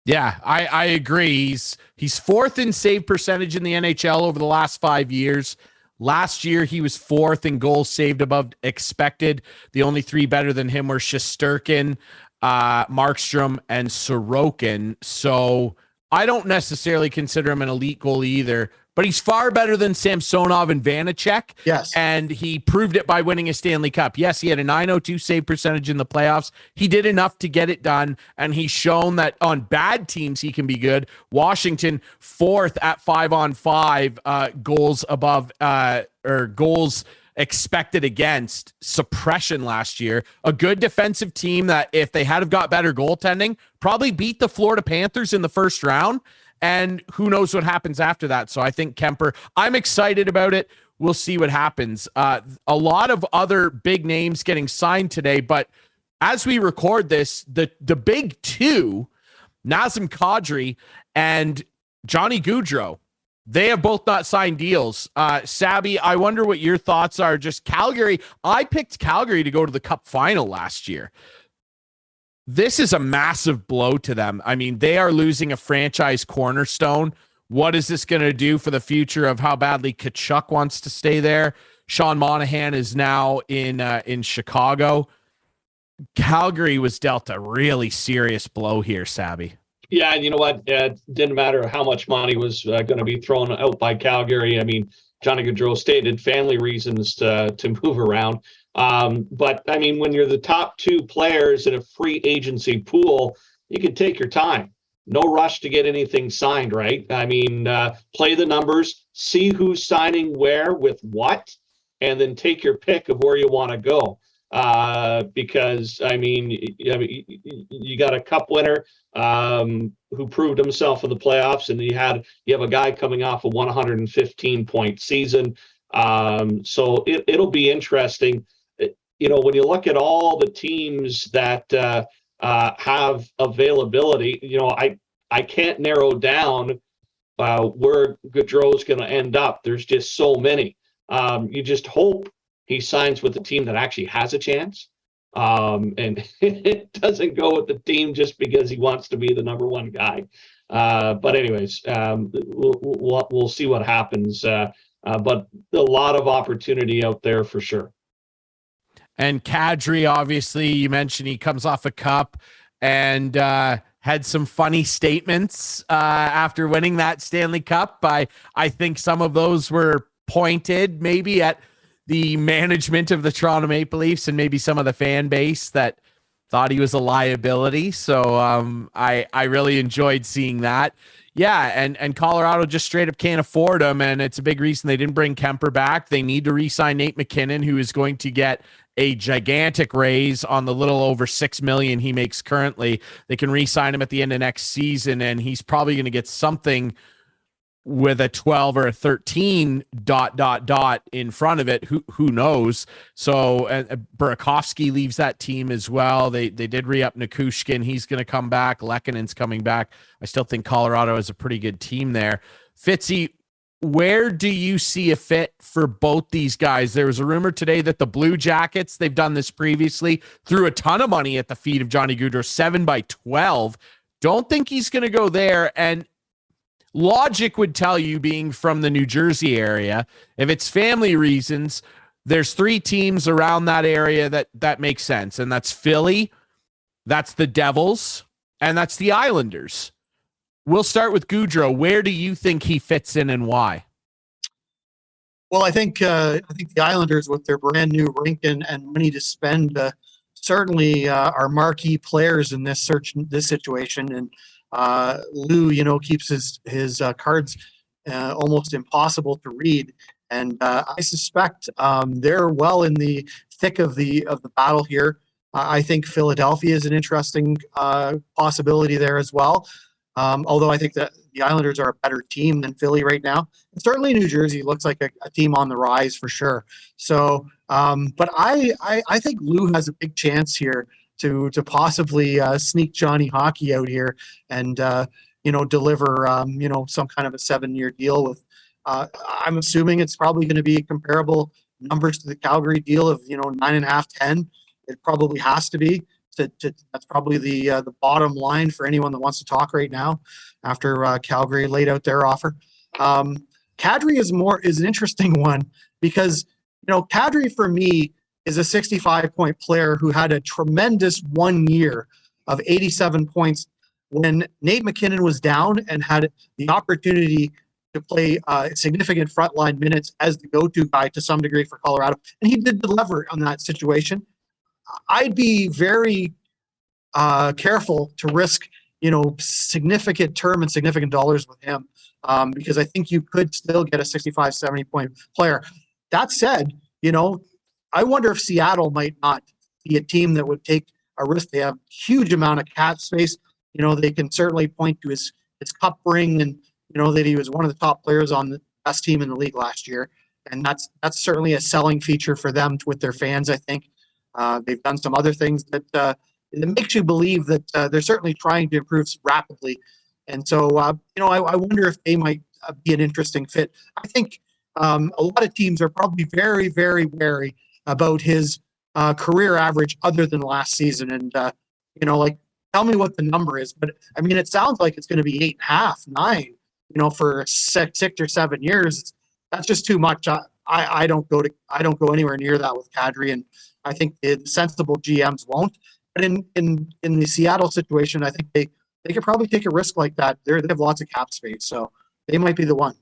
Speaker 1: Yeah, I agree. He's 4th in save percentage in the NHL over the last 5 years. Last year, he was 4th in goals saved above expected. The only 3 better than him were Shesterkin, Markstrom, and Sorokin. So I don't necessarily consider him an elite goalie either, but he's far better than Samsonov and Vanacek.
Speaker 5: Yes.
Speaker 1: And he proved it by winning a Stanley Cup. Yes, he had a .902 save percentage in the playoffs. He did enough to get it done, and he's shown that on bad teams he can be good. Washington, 4th at 5-on-5 goals above or goals expected against suppression last year. A good defensive team that, if they had have got better goaltending, probably beat the Florida Panthers in the first round. And who knows what happens after that. So I think Kemper, I'm excited about it. We'll see what happens. A lot of other big names getting signed today, but as we record this, the big 2, Nazem Kadri and Johnny Gaudreau, they have both not signed deals. Sabby, I wonder what your thoughts are. Just Calgary. I picked Calgary to go to the Cup final last year. This is a massive blow to them. I mean, they are losing a franchise cornerstone. What is this going to do for the future of how badly Tkachuk wants to stay there? Sean Monahan is now in Chicago. Calgary was dealt a really serious blow here, Sabby.
Speaker 3: Yeah, and you know what? It didn't matter how much money was going to be thrown out by Calgary. I mean, Johnny Gaudreau stated family reasons to move around. But I mean, when you're the top 2 players in a free agency pool, you can take your time. No rush to get anything signed, right? I mean, play the numbers, see who's signing where with what, and then take your pick of where you want to go. Because I mean, you got a Cup winner who proved himself in the playoffs, and you have a guy coming off a 115-point season. So it'll be interesting. You know, when you look at all the teams that have availability, you know, I can't narrow down where Gaudreau's going to end up. There's just so many. You just hope he signs with a team that actually has a chance, and it doesn't go with the team just because he wants to be the number 1 guy. But anyways, we'll see what happens. But a lot of opportunity out there for sure.
Speaker 1: And Kadri, obviously, you mentioned he comes off a cup and had some funny statements after winning that Stanley Cup. I think some of those were pointed maybe at the management of the Toronto Maple Leafs and maybe some of the fan base that thought he was a liability. So I really enjoyed seeing that. Yeah, and Colorado just straight up can't afford him, and it's a big reason they didn't bring Kemper back. They need to re-sign Nate McKinnon, who is going to get a gigantic raise on the little over $6 million he makes currently. They can re-sign him at the end of next season, and he's probably going to get something with a 12 or a 13 ... in front of it. Who knows? So Burakovsky leaves that team as well. They did re-up Nikushkin. He's going to come back. Lekkonen's coming back. I still think Colorado is a pretty good team there. Fitzy, where do you see a fit for both these guys? There was a rumor today that the Blue Jackets, they've done this previously, threw a ton of money at the feet of Johnny Gaudreau, 7x12. Don't think he's going to go there. And logic would tell you, being from the New Jersey area, if it's family reasons, there's 3 teams around that area that makes sense. And that's Philly, that's the Devils, and that's the Islanders. We'll start with Gaudreau. Where do you think he fits in and why?
Speaker 5: Well, I think the Islanders, with their brand new rink and money to spend, certainly are marquee players in this situation. And Lou, keeps his cards almost impossible to read. And I suspect they're well in the thick of the battle here. I think Philadelphia is an interesting possibility there as well. Although I think that the Islanders are a better team than Philly right now. And certainly New Jersey looks like a team on the rise for sure. So, but I think Lou has a big chance here to possibly sneak Johnny Hockey out here and, deliver, some kind of a 7-year deal with, I'm assuming it's probably going to be comparable numbers to the Calgary deal of, 9.5, 10. It probably has to be. That's probably the bottom line for anyone that wants to talk right now after Calgary laid out their offer. Kadri is an interesting one because, Kadri for me is a 65-point player who had a tremendous 1 year of 87 points when Nate McKinnon was down and had the opportunity to play significant frontline minutes as the go-to guy to some degree for Colorado. And he did deliver on that situation. I'd be very careful to risk, significant term and significant dollars with him because I think you could still get a 65, 70-point player. That said, I wonder if Seattle might not be a team that would take a risk. They have huge amount of cap space. They can certainly point to his cup ring and, that he was one of the top players on the best team in the league last year. And that's certainly a selling feature for them with their fans, I think. They've done some other things that it makes you believe that they're certainly trying to improve rapidly. And so, I wonder if they might be an interesting fit. I think a lot of teams are probably very, very wary about his career average other than last season. And, tell me what the number is. But, it sounds like it's going to be 8.5, 9, for 6 or 7 years. That's just too much. I don't go anywhere near that with Kadri, and I think the sensible GMs won't. But in the Seattle situation, I think they could probably take a risk like that. They have lots of cap space, so they might be the one.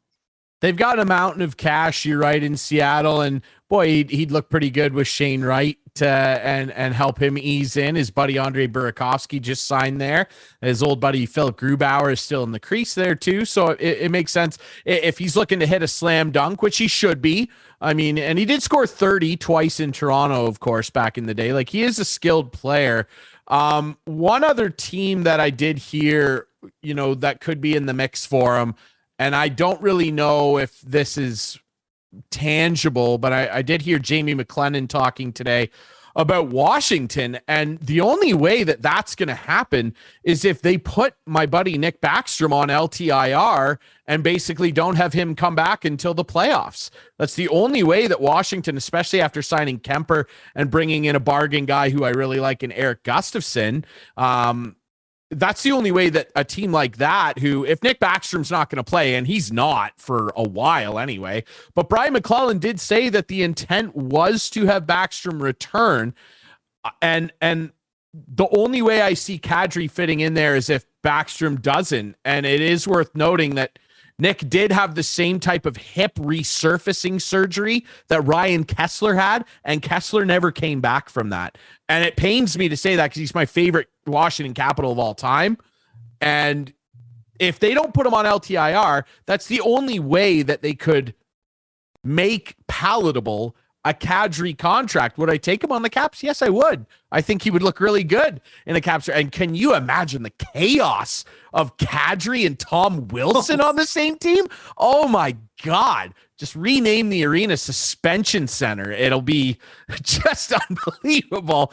Speaker 1: They've got a mountain of cash, you're right, in Seattle, and boy, he'd look pretty good with Shane Wright and help him ease in. His buddy Andre Burakovsky just signed there. His old buddy Philip Grubauer is still in the crease there too, so it makes sense if he's looking to hit a slam dunk, which he should be. And he did score 30 twice in Toronto, of course, back in the day. Like, he is a skilled player. One other team that I did hear, that could be in the mix for him, and I don't really know if this is tangible, but I did hear Jamie McLennan talking today about Washington. And the only way that that's going to happen is if they put my buddy Nick Backstrom on LTIR and basically don't have him come back until the playoffs. That's the only way that Washington, especially after signing Kemper and bringing in a bargain guy who I really like in Eric Gustafsson, that's the only way that a team like that, who, if Nick Backstrom's not going to play, and he's not for a while anyway, but Brian McClellan did say that the intent was to have Backstrom return. And the only way I see Kadri fitting in there is if Backstrom doesn't. And it is worth noting that Nick did have the same type of hip resurfacing surgery that Ryan Kessler had, and Kessler never came back from that. And it pains me to say that because he's my favorite Washington Capital of all time. And if they don't put him on LTIR, that's the only way that they could make palatable a Kadri contract. Would I take him on the Caps? Yes, I would. I think he would look really good in the Caps. And can you imagine the chaos of Kadri and Tom Wilson on the same team? Oh my God. Just rename the arena Suspension Center. It'll be just unbelievable.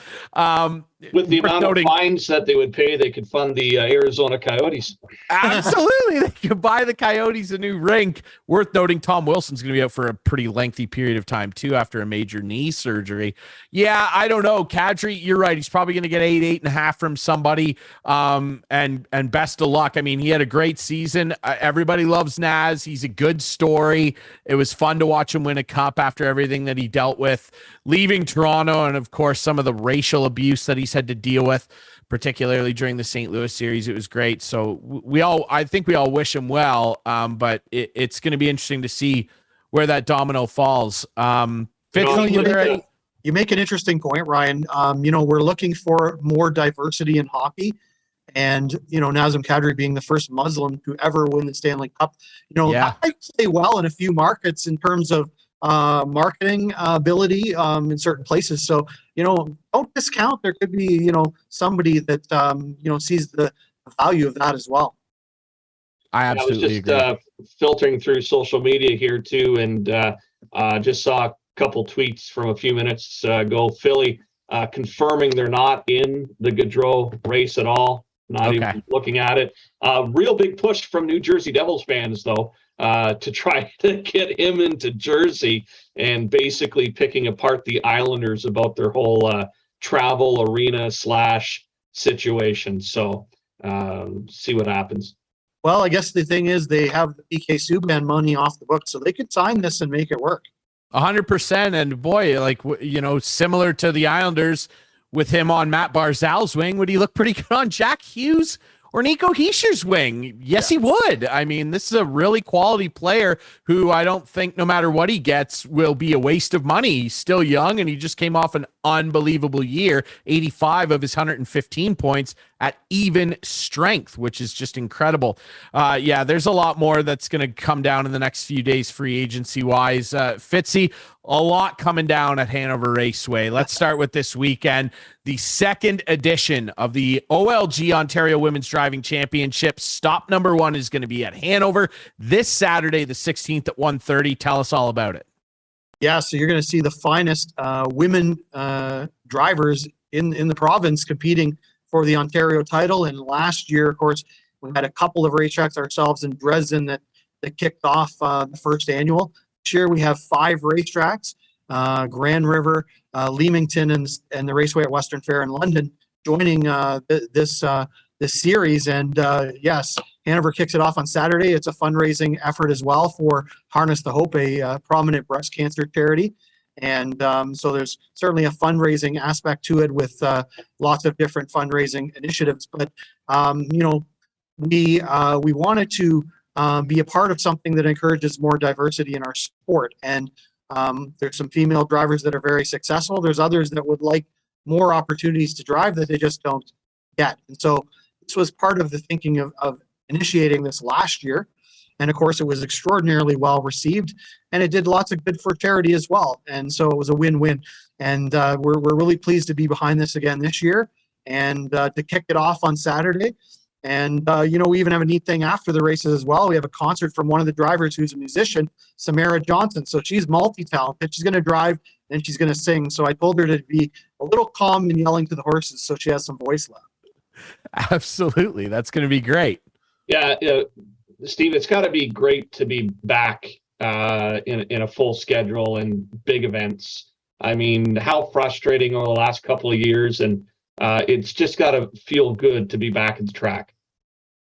Speaker 3: With the amount of fines that they would pay, they could fund the Arizona Coyotes.
Speaker 1: Absolutely. They could buy the Coyotes a new rink. Worth noting, Tom Wilson's going to be out for a pretty lengthy period of time, too, after a major knee surgery. Yeah, I don't know. Kadri, you're right. He's probably going to get 8.5 from somebody. And best of luck. I mean, he had a great season. Everybody loves Naz. He's a good story. It was fun to watch him win a cup after everything that he dealt with, leaving Toronto, and of course, some of the racial abuse that he's had to deal with, particularly during the St. Louis series. It was great. So I think we all wish him well, but it's going to be interesting to see where that domino falls.
Speaker 5: You make an interesting point, Ryan. We're looking for more diversity in hockey. And, Nazem Kadri being the first Muslim to ever win the Stanley Cup, that might play well in a few markets in terms of marketing ability in certain places. So, don't discount. There could be, somebody that, sees the value of that as well.
Speaker 1: I absolutely agree.
Speaker 3: I was just filtering through social media here too, and just saw a couple tweets from a few minutes ago. Philly confirming they're not in the Gaudreau race at all. Not even looking at it. Real big push from New Jersey Devils fans, though, to try to get him into Jersey and basically picking apart the Islanders about their whole travel arena / situation. So see what happens.
Speaker 5: Well, I guess the thing is they have the PK Subban money off the book, so they could sign this and make it work.
Speaker 1: 100%. And boy, similar to the Islanders, with him on Matt Barzal's wing, would he look pretty good on Jack Hughes or Nico Heischer's wing? Yes, he would. I mean, this is a really quality player who I don't think, no matter what he gets, will be a waste of money. He's still young, and he just came off an unbelievable year, 85 of his 115 points at even strength, which is just incredible. There's a lot more that's going to come down in the next few days free agency wise. Fitzy, a lot coming down at Hanover Raceway. Let's start with this weekend. The second edition of the OLG Ontario Women's Driving Championship. Stop number 1 is going to be at Hanover this Saturday, the 16th at 1:30. Tell us all about it.
Speaker 5: Yeah, so you're going to see the finest women drivers in the province competing for the Ontario title. And last year, of course, we had a couple of racetracks ourselves in Dresden that kicked off the first annual. This year we have 5 racetracks, Grand River, Leamington, and the Raceway at Western Fair in London joining this series. And yes, Hanover kicks it off on Saturday. It's a fundraising effort as well for Harness the Hope, a prominent breast cancer charity. And so there's certainly a fundraising aspect to it with lots of different fundraising initiatives. But, we wanted to be a part of something that encourages more diversity in our sport. And there's some female drivers that are very successful. There's others that would like more opportunities to drive that they just don't get. And so this was part of the thinking of initiating this last year. And of course, it was extraordinarily well received, and it did lots of good for charity as well. And so it was a win-win. And we're really pleased to be behind this again this year and to kick it off on Saturday. And, we even have a neat thing after the races as well. We have a concert from one of the drivers who's a musician, Samara Johnson. So she's multi-talented. She's going to drive and she's going to sing. So I told her to be a little calm and yelling to the horses so she has some voice left.
Speaker 1: Absolutely. That's going to be great.
Speaker 3: Yeah. Steve, it's got to be great to be back in a full schedule and big events. I mean, how frustrating over the last couple of years, and it's just got to feel good to be back at the track.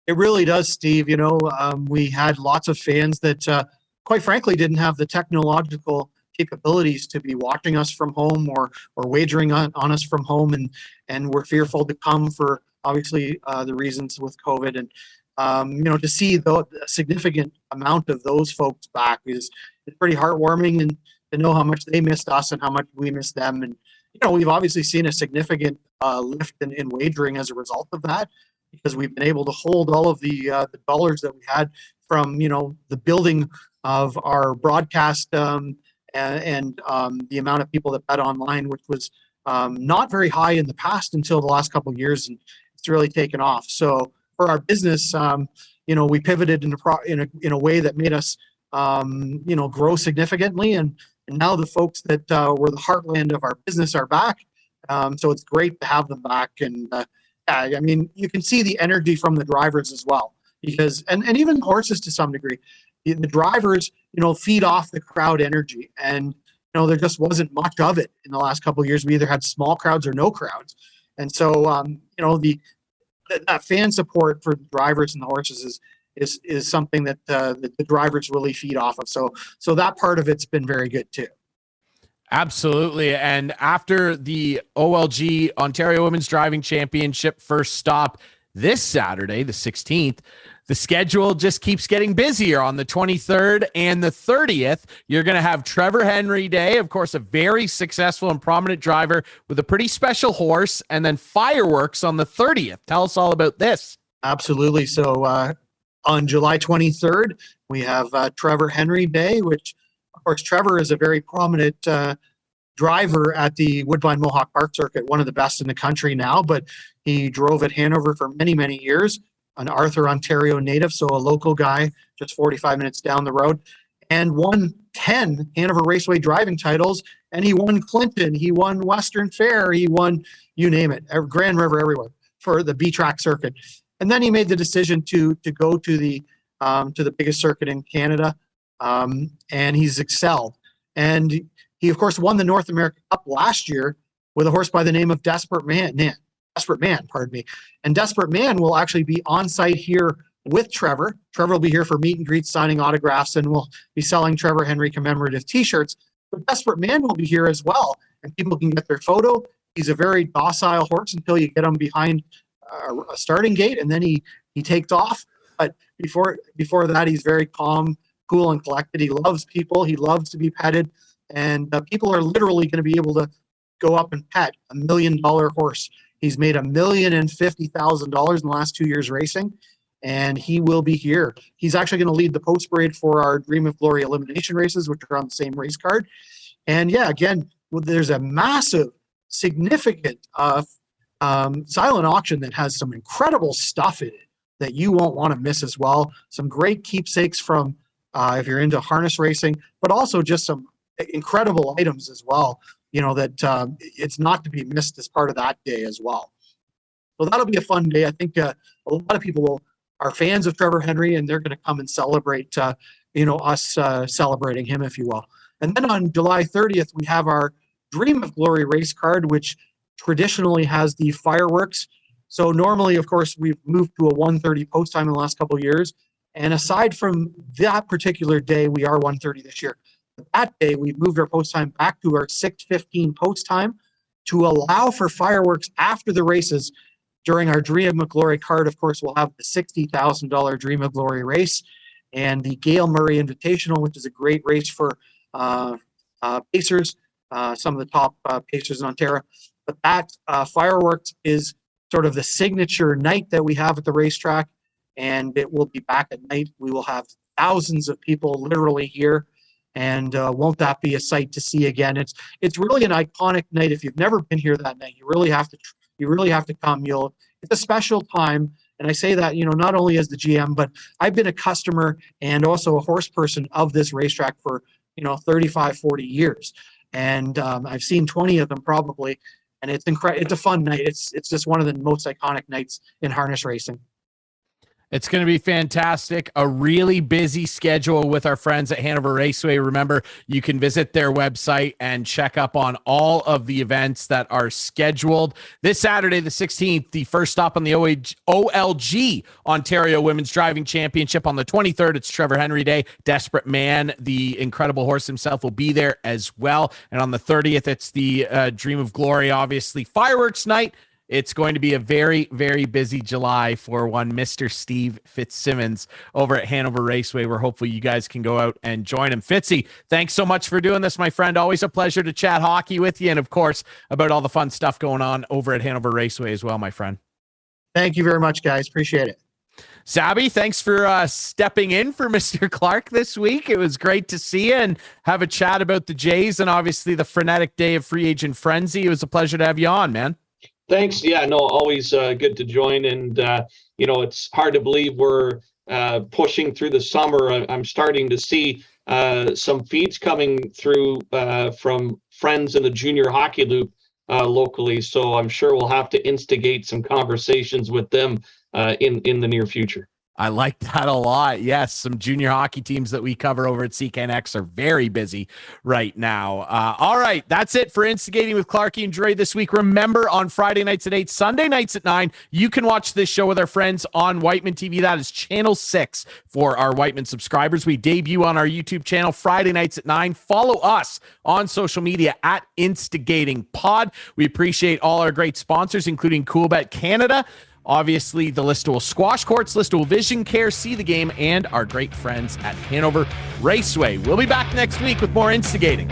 Speaker 5: It really does, Steve. We had lots of fans that, quite frankly, didn't have the technological capabilities to be watching us from home or wagering on us from home, and were fearful to come for obviously the reasons with COVID. And to see a significant amount of those folks back is pretty heartwarming, and to know how much they missed us and how much we missed them. And, we've obviously seen a significant lift in wagering as a result of that, because we've been able to hold all of the dollars that we had from, the building of our broadcast and the amount of people that bet online, which was not very high in the past until the last couple of years, and it's really taken off. So for our business, we pivoted in a way that made us grow significantly, and now the folks that were the heartland of our business are back. So it's great to have them back, and you can see the energy from the drivers as well, because and even horses to some degree. The drivers, feed off the crowd energy, and there just wasn't much of it in the last couple of years. We either had small crowds or no crowds, and so that fan support for the drivers and the horses is something that the drivers really feed off of. So that part of it's been very good too.
Speaker 1: Absolutely. And after the OLG Ontario Women's Driving Championship first stop this Saturday, the 16th, the schedule just keeps getting busier. On the 23rd and the 30th, you're going to have Trevor Henry Day, of course, a very successful and prominent driver with a pretty special horse, and then fireworks on the 30th. Tell us all about this.
Speaker 5: Absolutely. So on July 23rd, we have Trevor Henry Day, which, of course, Trevor is a very prominent driver at the Woodbine Mohawk Park Circuit, one of the best in the country now, but he drove at Hanover for many, many years. An Arthur, Ontario native, so a local guy, just 45 minutes down the road, and won 10 Hanover Raceway driving titles, and he won Clinton, he won Western Fair, he won, you name it, Grand River, everywhere, for the B-Track circuit. And then he made the decision to go to the biggest circuit in Canada, and he's excelled. And he, of course, won the North American Cup last year with a horse by the name of Desperate Man. And Desperate Man will actually be on site here with Trevor. Trevor will be here for meet and greets, signing autographs, and we'll be selling Trevor Henry commemorative t-shirts. But Desperate Man will be here as well, and people can get their photo. He's a very docile horse until you get him behind a starting gate, and then he takes off. But before that, he's very calm, cool, and collected. He loves people. He loves to be petted, and people are literally going to be able to go up and pet a $1 million horse. He's made $1,050,000 in the last 2 years racing, and he will be here. He's actually going to lead the post parade for our Dream of Glory elimination races, which are on the same race card. And yeah, again, there's a massive, significant silent auction that has some incredible stuff in it that you won't want to miss as well. Some great keepsakes from if you're into harness racing, but also just some incredible items as well. That it's not to be missed as part of that day as well. So that'll be a fun day. I think a lot of people are fans of Trevor Henry, and they're going to come and celebrate, us celebrating him, if you will. And then on July 30th, we have our Dream of Glory race card, which traditionally has the fireworks. So normally, of course, we've moved to a 1:30 post time in the last couple of years. And aside from that particular day, we are 1:30 this year. That day, we've moved our post time back to our 6:15 post time to allow for fireworks after the races. During our Dream of Glory card, of course, we'll have the $60,000 Dream of Glory race and the Gail Murray Invitational, which is a great race for pacers, some of the top pacers in Ontario. But that fireworks is sort of the signature night that we have at the racetrack, and it will be back at night. We will have thousands of people literally here. And won't that be a sight to see again? It's really an iconic night. If you've never been here that night, you really have to come. It's a special time, and I say that not only as the GM, but I've been a customer and also a horse person of this racetrack for 35, 40 years, and I've seen 20 of them probably, and it's incredible. It's a fun night. It's just one of the most iconic nights in harness racing.
Speaker 1: It's going to be fantastic. A really busy schedule with our friends at Hanover Raceway. Remember, you can visit their website and check up on all of the events that are scheduled. This Saturday, the 16th, the first stop on the OLG Ontario Women's Driving Championship. On the 23rd, it's Trevor Henry Day. Desperate Man, the incredible horse himself, will be there as well. And on the 30th, it's the Dream of Glory, obviously, fireworks night. It's going to be a very, very busy July for one Mr. Steve Fitzsimmons over at Hanover Raceway, where hopefully you guys can go out and join him. Fitzy, thanks so much for doing this, my friend. Always a pleasure to chat hockey with you, and of course, about all the fun stuff going on over at Hanover Raceway as well, my friend.
Speaker 5: Thank you very much, guys. Appreciate it.
Speaker 1: Sabby, thanks for stepping in for Mr. Clark this week. It was great to see you and have a chat about the Jays and obviously the frenetic day of free agent frenzy. It was a pleasure to have you on, man.
Speaker 3: Thanks. Yeah, no, always good to join. And, it's hard to believe we're pushing through the summer. I'm starting to see some feeds coming through from friends in the junior hockey loop locally. So I'm sure we'll have to instigate some conversations with them in the near future.
Speaker 1: I like that a lot. Yes, some junior hockey teams that we cover over at CKNX are very busy right now. All right, that's it for Instigating with Clarkie and Dre this week. Remember, on Friday nights at 8, Sunday nights at 9, you can watch this show with our friends on Whiteman TV. That is Channel 6 for our Whiteman subscribers. We debut on our YouTube channel Friday nights at 9. Follow us on social media at Instigating Pod. We appreciate all our great sponsors, including Coolbet Canada, obviously the Listowel Squash Courts, Listowel Vision Care, See the Game, and our great friends at Hanover Raceway. We'll be back next week with more Instigating.